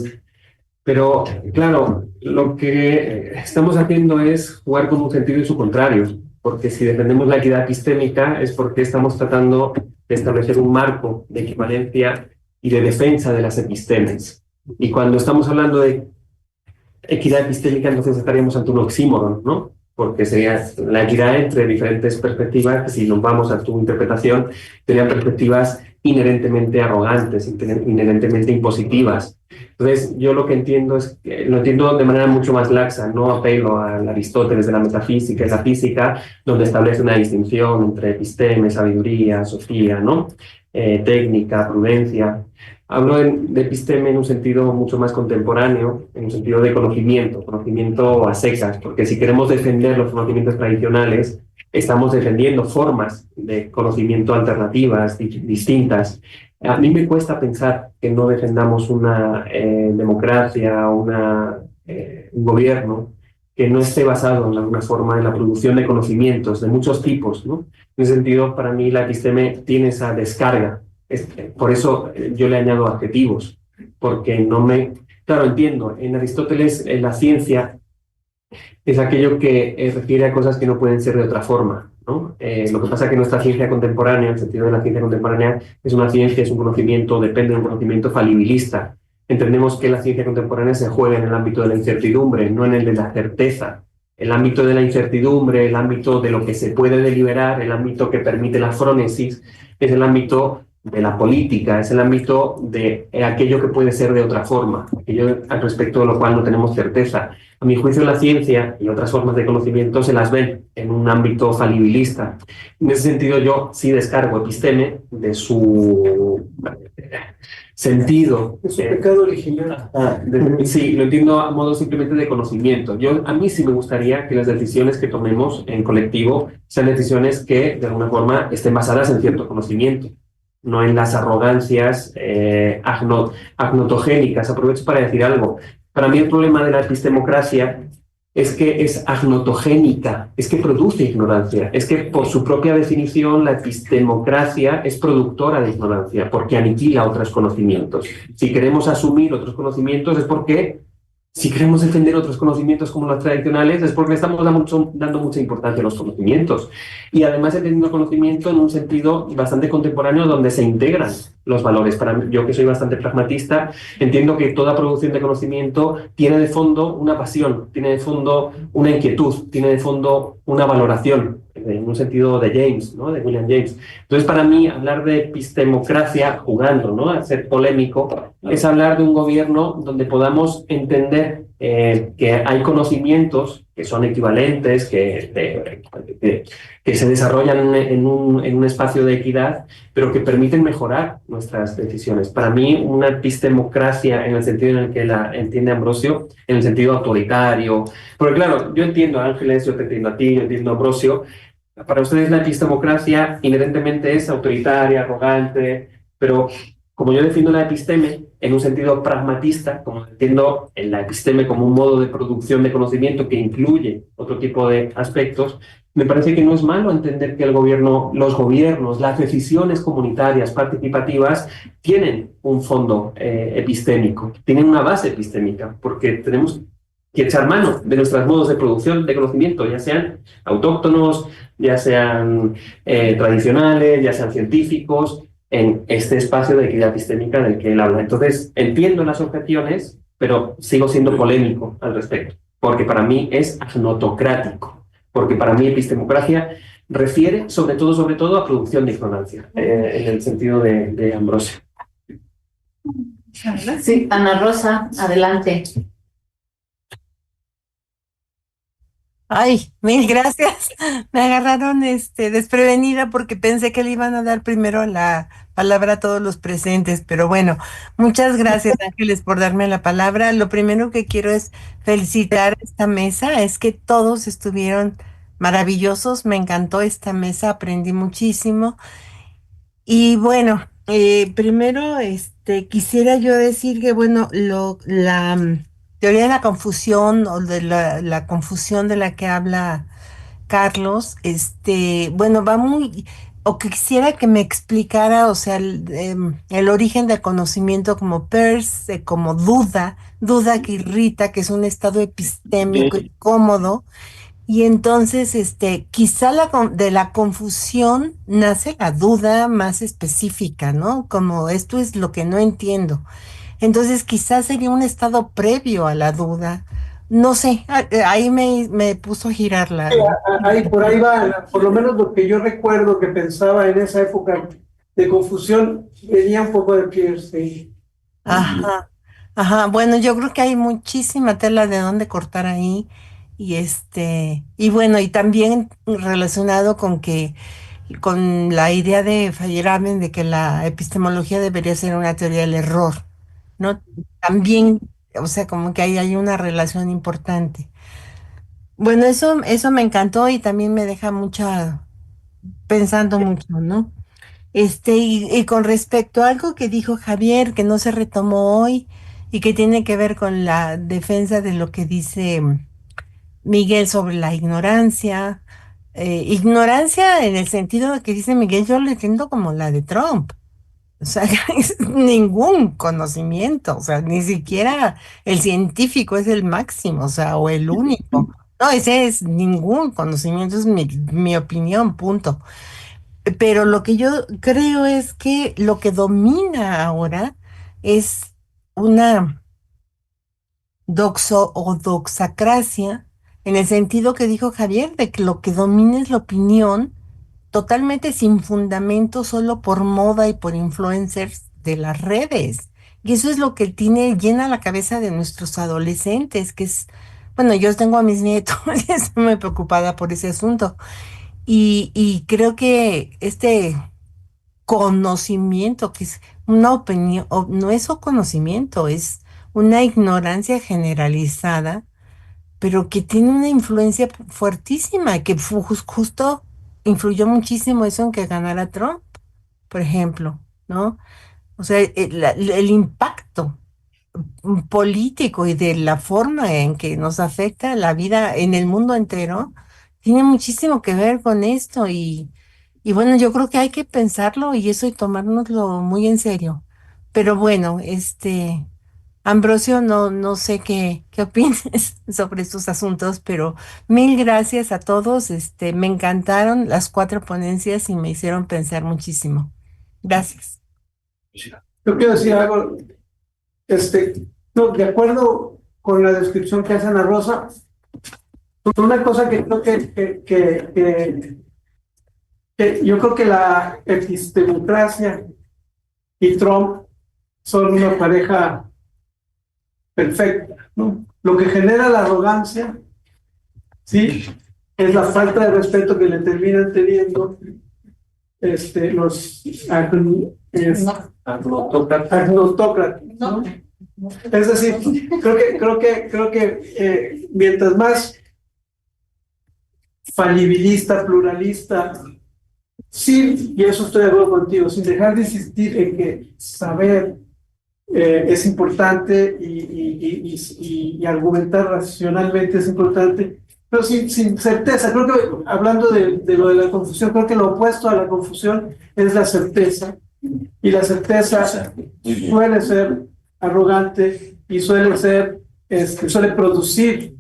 pero claro, lo que estamos haciendo es jugar con un sentido y su contrario, porque si defendemos la equidad epistémica es porque estamos tratando de establecer un marco de equivalencia y de defensa de las epistemes. Y cuando estamos hablando de equidad epistémica, entonces estaríamos ante un oxímoron, ¿no? Porque sería la equidad entre diferentes perspectivas, que si nos vamos a tu interpretación, serían perspectivas inherentemente arrogantes, inherentemente impositivas. Entonces, yo lo que entiendo es que lo entiendo de manera mucho más laxa, no apelo al Aristóteles de la metafísica y la física, donde establece una distinción entre episteme, sabiduría, sofía, ¿no? Técnica, prudencia. Hablo de episteme en un sentido mucho más contemporáneo, en un sentido de conocimiento a secas, porque si queremos defender los conocimientos tradicionales, estamos defendiendo formas de conocimiento alternativas, distintas. A mí me cuesta pensar que no defendamos una democracia, un gobierno que no esté basado en alguna forma en la producción de conocimientos de muchos tipos, ¿no? En ese sentido, para mí la episteme tiene esa descarga. Por eso yo le añado adjetivos, porque no me... Claro, entiendo, en Aristóteles la ciencia es aquello que refiere a cosas que no pueden ser de otra forma, ¿no? Lo que pasa es que nuestra ciencia contemporánea, en el sentido de la ciencia contemporánea, es una ciencia, es un conocimiento, depende de un conocimiento falibilista. Entendemos que la ciencia contemporánea se juega en el ámbito de la incertidumbre, no en el de la certeza. El ámbito de la incertidumbre, el ámbito de lo que se puede deliberar, el ámbito que permite la frónesis, es el ámbito de la política, es el ámbito de aquello que puede ser de otra forma, aquello al respecto de lo cual no tenemos certeza. A mi juicio, la ciencia y otras formas de conocimiento se las ven en un ámbito falibilista. En ese sentido, yo sí descargo episteme de su sentido. Es un pecado original. Sí, lo entiendo a modo simplemente de conocimiento. A mí sí me gustaría que las decisiones que tomemos en colectivo sean decisiones que, de alguna forma, estén basadas en cierto conocimiento, no en las arrogancias agnotogénicas. Aprovecho para decir algo. Para mí el problema de la epistemocracia es que es agnotogénica, es que produce ignorancia, es que por su propia definición la epistemocracia es productora de ignorancia, porque aniquila otros conocimientos. Si queremos asumir otros conocimientos es porque, si queremos defender otros conocimientos como los tradicionales, es porque estamos dando mucha importancia a los conocimientos. Y además entendiendo conocimiento en un sentido bastante contemporáneo donde se integran los valores. Para mí, yo que soy bastante pragmatista, entiendo que toda producción de conocimiento tiene de fondo una pasión, tiene de fondo una inquietud, tiene de fondo una valoración, en un sentido de James, ¿no? De William James. Entonces, para mí, hablar de epistemocracia, jugando, ¿no? A ser polémico, es hablar de un gobierno donde podamos entender que hay conocimientos que son equivalentes, que se desarrollan en un espacio de equidad, pero que permiten mejorar nuestras decisiones. Para mí, una epistemocracia, en el sentido en el que la entiende Ambrosio, en el sentido autoritario, porque claro, yo entiendo a Ángeles, yo te entiendo a ti, yo entiendo a Ambrosio. Para ustedes la epistemocracia inherentemente es autoritaria, arrogante, pero como yo defiendo la episteme en un sentido pragmatista, como entiendo en la episteme como un modo de producción de conocimiento que incluye otro tipo de aspectos, me parece que no es malo entender que el gobierno, los gobiernos, las decisiones comunitarias participativas tienen un fondo epistémico, tienen una base epistémica, porque tenemos que echar mano de nuestros modos de producción de conocimiento, ya sean autóctonos, ya sean tradicionales, ya sean científicos, en este espacio de equidad epistémica del que él habla. Entonces, entiendo las objeciones, pero sigo siendo polémico al respecto, porque para mí es agnotocrático, porque para mí epistemocracia refiere sobre todo a producción de ignorancia, en el sentido de Ambrosio. Sí, Ana Rosa, adelante. Ay, mil gracias. Me agarraron desprevenida porque pensé que le iban a dar primero la palabra a todos los presentes, pero bueno, muchas gracias, Ángeles, por darme la palabra. Lo primero que quiero es felicitar a esta mesa, es que todos estuvieron maravillosos, me encantó esta mesa, aprendí muchísimo. Y bueno, primero quisiera yo decir que, bueno, la teoría de la confusión o de la confusión de la que habla Carlos, bueno, va muy, o que quisiera que me explicara, o sea, el origen del conocimiento como PERS, como duda que irrita, que es un estado epistémico incómodo, y entonces, quizá de la confusión nace la duda más específica, ¿no? Como esto es lo que no entiendo. Entonces, quizás sería un estado previo a la duda. No sé, ahí me puso a girar Ahí, por ahí va, por lo menos lo que yo recuerdo que pensaba en esa época de confusión, venía un poco de Pierce. Ajá, ajá. Bueno, yo creo que hay muchísima tela de dónde cortar ahí. Y bueno, y también relacionado con la idea de Feyerabend de que la epistemología debería ser una teoría del error, ¿no? También, o sea, como que ahí hay una relación importante. Bueno, eso me encantó y también me deja pensando mucho, ¿no? Y con respecto a algo que dijo Javier, que no se retomó hoy y que tiene que ver con la defensa de lo que dice Miguel sobre la ignorancia. Ignorancia en el sentido de que dice Miguel, yo lo entiendo como la de Trump. O sea, es ningún conocimiento, o sea, ni siquiera el científico es el máximo, o sea, o el único. No, ese es ningún conocimiento, es mi opinión, punto. Pero lo que yo creo es que lo que domina ahora es una doxo o doxacracia, en el sentido que dijo Javier, de que lo que domina es la opinión totalmente sin fundamento, solo por moda y por influencers de las redes. Y eso es lo que llena la cabeza de nuestros adolescentes, que es, bueno, yo tengo a mis nietos y estoy muy preocupada por ese asunto. Y creo que este conocimiento, que es una opinión, no es un conocimiento, es una ignorancia generalizada, pero que tiene una influencia fuertísima, que justo influyó muchísimo eso en que ganara Trump, por ejemplo, ¿no? O sea, el impacto político y de la forma en que nos afecta la vida en el mundo entero tiene muchísimo que ver con esto y bueno, yo creo que hay que pensarlo y eso y tomárnoslo muy en serio. Pero bueno, Ambrosio, no sé qué opines sobre estos asuntos, pero mil gracias a todos. Me encantaron las 4 ponencias y me hicieron pensar muchísimo. Gracias. Yo quiero decir algo, no, de acuerdo con la descripción que hace Ana Rosa, una cosa que creo que yo creo que la epistemocracia y Trump son una pareja perfecta, ¿no? lo que genera la arrogancia, ¿sí? Es la falta de respeto que le terminan teniendo los agnotócratas, ¿no? Es decir, creo que mientras más falibilista, pluralista, sí, y eso estoy de acuerdo contigo, sin dejar de insistir en que saber es importante y argumentar racionalmente es importante, pero sin certeza. Creo que hablando de lo de la confusión, creo que lo opuesto a la confusión es la certeza, y la certeza suele ser arrogante y suele producir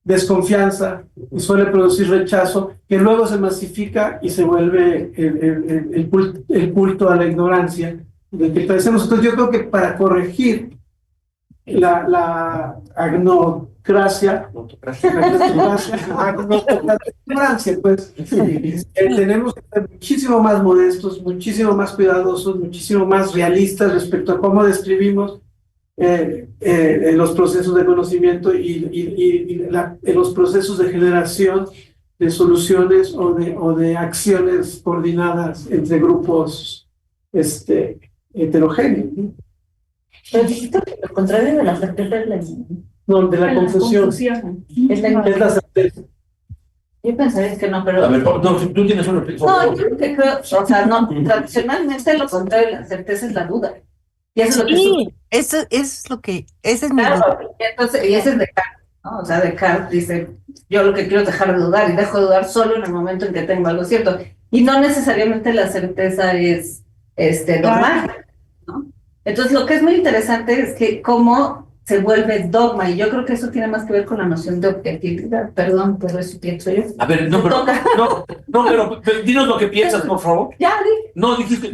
desconfianza y suele producir rechazo, que luego se masifica y se vuelve el culto a la ignorancia del que padecemos. Entonces yo creo que para corregir la agnocracia, pues tenemos que ser muchísimo más modestos, muchísimo más cuidadosos, muchísimo más realistas respecto a cómo describimos los procesos de conocimiento y los procesos de generación de soluciones o de acciones coordinadas entre grupos heterogéneos, ¿no? Pero dijiste que lo contrario de la certeza es la... No, de la confusión. Es la certeza. Yo pensaría que no, pero... A ver, no, tú tienes una... No, yo creo, o sea, no, tradicionalmente lo contrario de la certeza es la duda. Y eso es lo que Sí, eso es lo que, ese es mi claro, duda. entonces, y ese es Descartes, ¿no? O sea, Descartes dice, yo lo que quiero es dejar de dudar y dejo de dudar solo en el momento en que tengo algo cierto. Y no necesariamente la certeza es dogmática, ¿no? Entonces, lo que es muy interesante es que cómo se vuelve dogma, y yo creo que eso tiene más que ver con la noción de objetividad. Perdón, pero eso pienso yo. A ver, no, pero, pero dinos lo que piensas, por favor. Ya, dije. No, dijiste,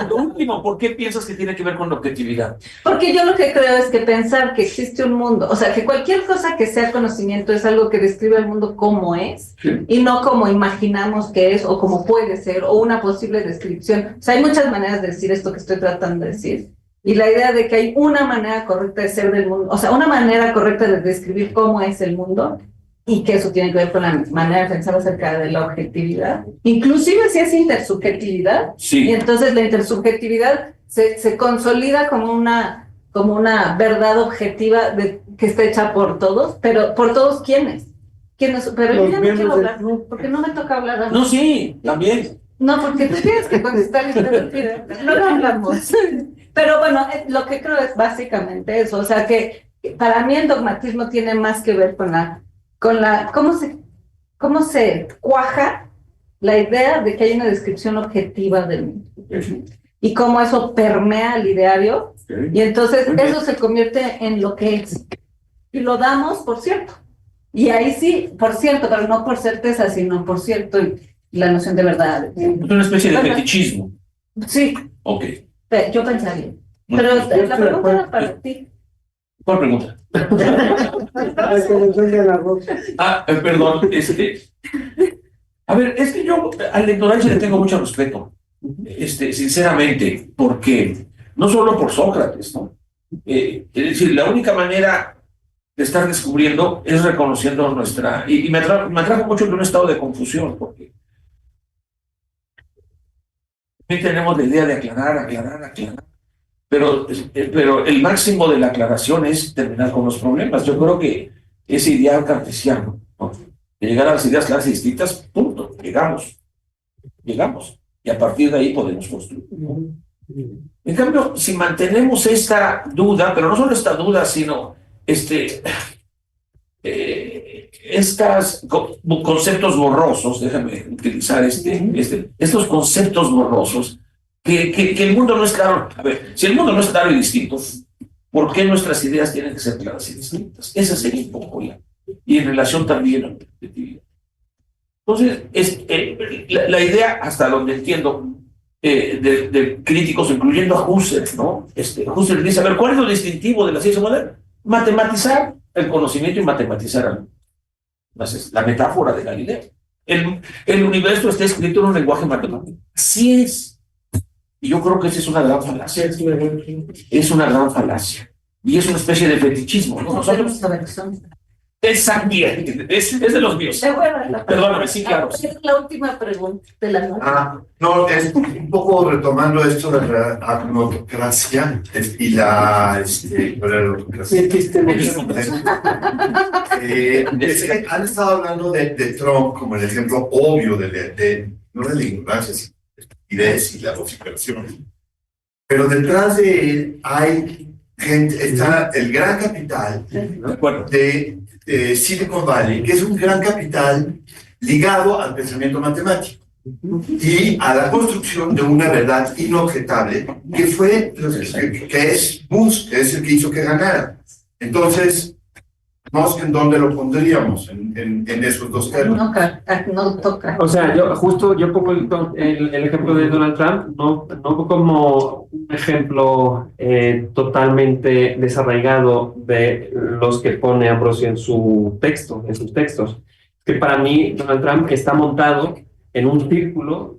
lo último, ¿por qué piensas que tiene que ver con la objetividad? Porque yo lo que creo es que pensar que existe un mundo, o sea, que cualquier cosa que sea conocimiento es algo que describe el mundo como es, Sí. y no como imaginamos que es, o como puede ser, o una posible descripción. O sea, hay muchas maneras de decir esto que estoy tratando de decir. Y la idea de que hay una manera correcta de ser del mundo, o sea, una manera correcta de describir cómo es el mundo, y que eso tiene que ver con la manera de pensar acerca de la objetividad. Inclusive si es intersubjetividad, y Sí, entonces la intersubjetividad se consolida como una verdad objetiva que está hecha por todos, pero ¿por todos quiénes? ¿Quiénes? Pero yo ya no quiero hablar, porque no me toca hablar a mí. no, sí, también. No, porque tú tienes que contestar y interrumpir. No lo hablamos. Pero bueno, lo que creo es básicamente eso. O sea, que para mí el dogmatismo tiene más que ver con la cómo se cuaja la idea de que hay una descripción objetiva del mundo. Y cómo eso permea el ideario. Y entonces eso se convierte en lo que es. Y lo damos por cierto. Y ahí sí, por cierto, pero no por certeza, sino por cierto, y la noción de verdad. Es una especie de fetichismo. Sí, Ok. yo pensaría. Pero la pregunta era para ti. ¿Cuál pregunta? Ay, que me enseñan la ropa. Perdón, a ver, es que yo a la ignorancia le tengo mucho respeto, sinceramente, porque no solo por Sócrates, ¿no? Es decir, la única manera de estar descubriendo es reconociendo nuestra... Y me atrajo mucho en un estado de confusión, porque tenemos la idea de aclarar, pero el máximo de la aclaración es terminar con los problemas. Yo creo que ese ideal cartesiano, ¿no? De llegar a las ideas claras y distintas, punto, llegamos, y a partir de ahí podemos construir. En cambio, si mantenemos esta duda, pero no solo esta duda, sino estos conceptos borrosos, déjame utilizar estos conceptos borrosos, que el mundo no es claro. A ver, si el mundo no es claro y distinto, ¿por qué nuestras ideas tienen que ser claras y distintas? Esa sería un poco y en relación también a la objetividad. Entonces, la idea, hasta donde entiendo, de críticos, incluyendo a Husserl, ¿no? Husserl dice, a ver, ¿cuál es lo distintivo de la ciencia moderna? Matematizar el conocimiento y matematizar la metáfora de Galileo. El universo está escrito en un lenguaje matemático. Así es. Y yo creo que esa es una gran falacia. Es una gran falacia. y es una especie de fetichismo, ¿no? Nosotros, exactamente, es de los míos. Perdóname, sí, claro. Es la última pregunta de la noche. No, es un poco retomando esto de la agnotocracia y la autocracia. Han estado hablando de Trump como el ejemplo obvio no de la ignorancia, sino de la estupidez y la vociferación. Pero detrás de él hay gente, está el gran capital de Silicon Valley, que es un gran capital ligado al pensamiento matemático y a la construcción de una verdad inobjetable, que fue que es Bush, que es el que hizo que ganara. Entonces, no sé en dónde lo pondríamos en esos dos términos. No toca. O sea, yo pongo el ejemplo de Donald Trump, no como un ejemplo totalmente desarraigado de los que pone Ambrosio en sus textos. Que para mí Donald Trump está montado en un círculo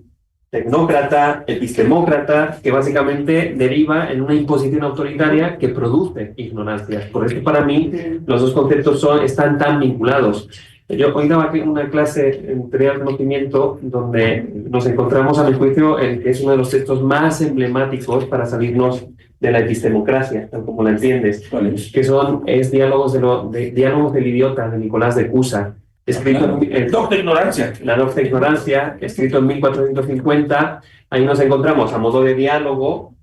tecnócrata, epistemócrata, que básicamente deriva en una imposición autoritaria que produce ignorancia. Por eso para mí los dos conceptos están tan vinculados. Yo hoy daba una clase en teoría del conocimiento donde nos encontramos, a mi juicio, en que es uno de los textos más emblemáticos para salirnos de la epistemocracia, tal como la entiendes, que es Diálogos del idiota, de Nicolás de Cusa, escrito Docta Ignorancia. La Docta Ignorancia, escrito en 1450. Ahí nos encontramos, a modo de diálogo,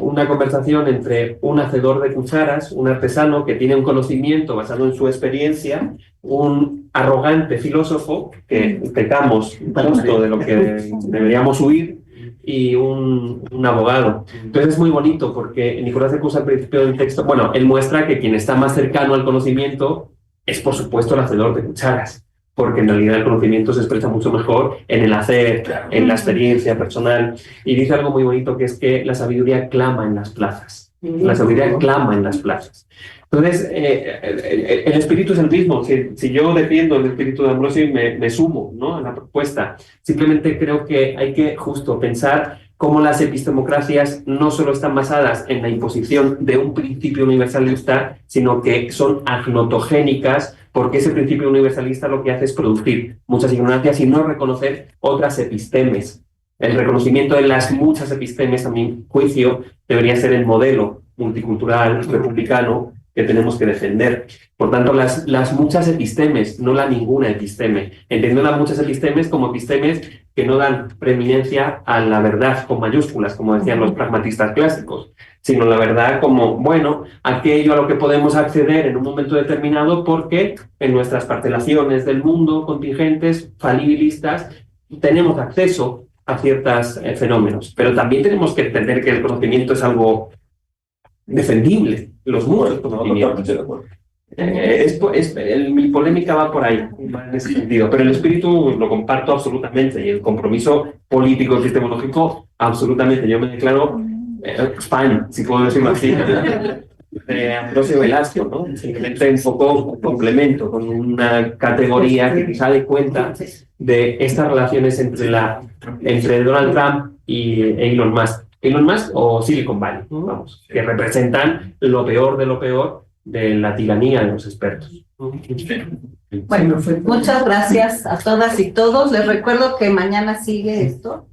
una conversación entre un hacedor de cucharas, un artesano que tiene un conocimiento basado en su experiencia, un arrogante filósofo, que pecamos justo de lo que deberíamos huir, y un abogado. Entonces es muy bonito porque Nicolás de Cusa, al principio del texto, él muestra que quien está más cercano al conocimiento es, por supuesto, el hacedor de cucharas, porque en realidad el conocimiento se expresa mucho mejor en el hacer, en la experiencia personal. Y dice algo muy bonito, que es que la sabiduría clama en las plazas. La sabiduría clama en las plazas. Entonces, el espíritu es el mismo. Si yo defiendo el espíritu de Ambrosio y me sumo, ¿no?, a la propuesta, simplemente creo que hay que justo pensar cómo las epistemocracias no solo están basadas en la imposición de un principio universalista, sino que son agnotogénicas, porque ese principio universalista lo que hace es producir muchas ignorancias y no reconocer otras epistemes. El reconocimiento de las muchas epistemes, a mi juicio, debería ser el modelo multicultural, republicano, que tenemos que defender. Por tanto, las muchas epistemes, no la ninguna episteme. Entiendo las muchas epistemes como epistemes que no dan preeminencia a la verdad con mayúsculas, como decían los pragmatistas clásicos, sino la verdad como, aquello a lo que podemos acceder en un momento determinado porque en nuestras parcelaciones del mundo, contingentes, falibilistas, tenemos acceso a ciertos fenómenos. Pero también tenemos que entender que el conocimiento es algo defendible, los muchos conocimientos. Mi polémica va por ahí, en ese sentido, pero el espíritu lo comparto absolutamente y el compromiso político, epistemológico, absolutamente. Yo me declaro fan, si puedo decirlo así, de Ambrosio Velasco, ¿no? Simplemente un poco complemento con una categoría que quizá dé cuenta de estas relaciones entre Donald Trump y Elon Musk. Elon Musk o Silicon Valley, que representan lo peor de la tiranía de los expertos. Bueno, muchas gracias a todas y todos. Les recuerdo que mañana sigue esto.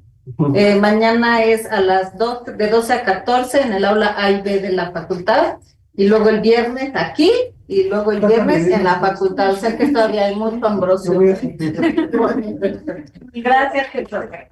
Mañana es de 12 a 14 en el aula A y B de la facultad, y luego el viernes aquí, y luego el viernes en la facultad. O sea que todavía hay mucho Ambrosio. Gracias, que toca.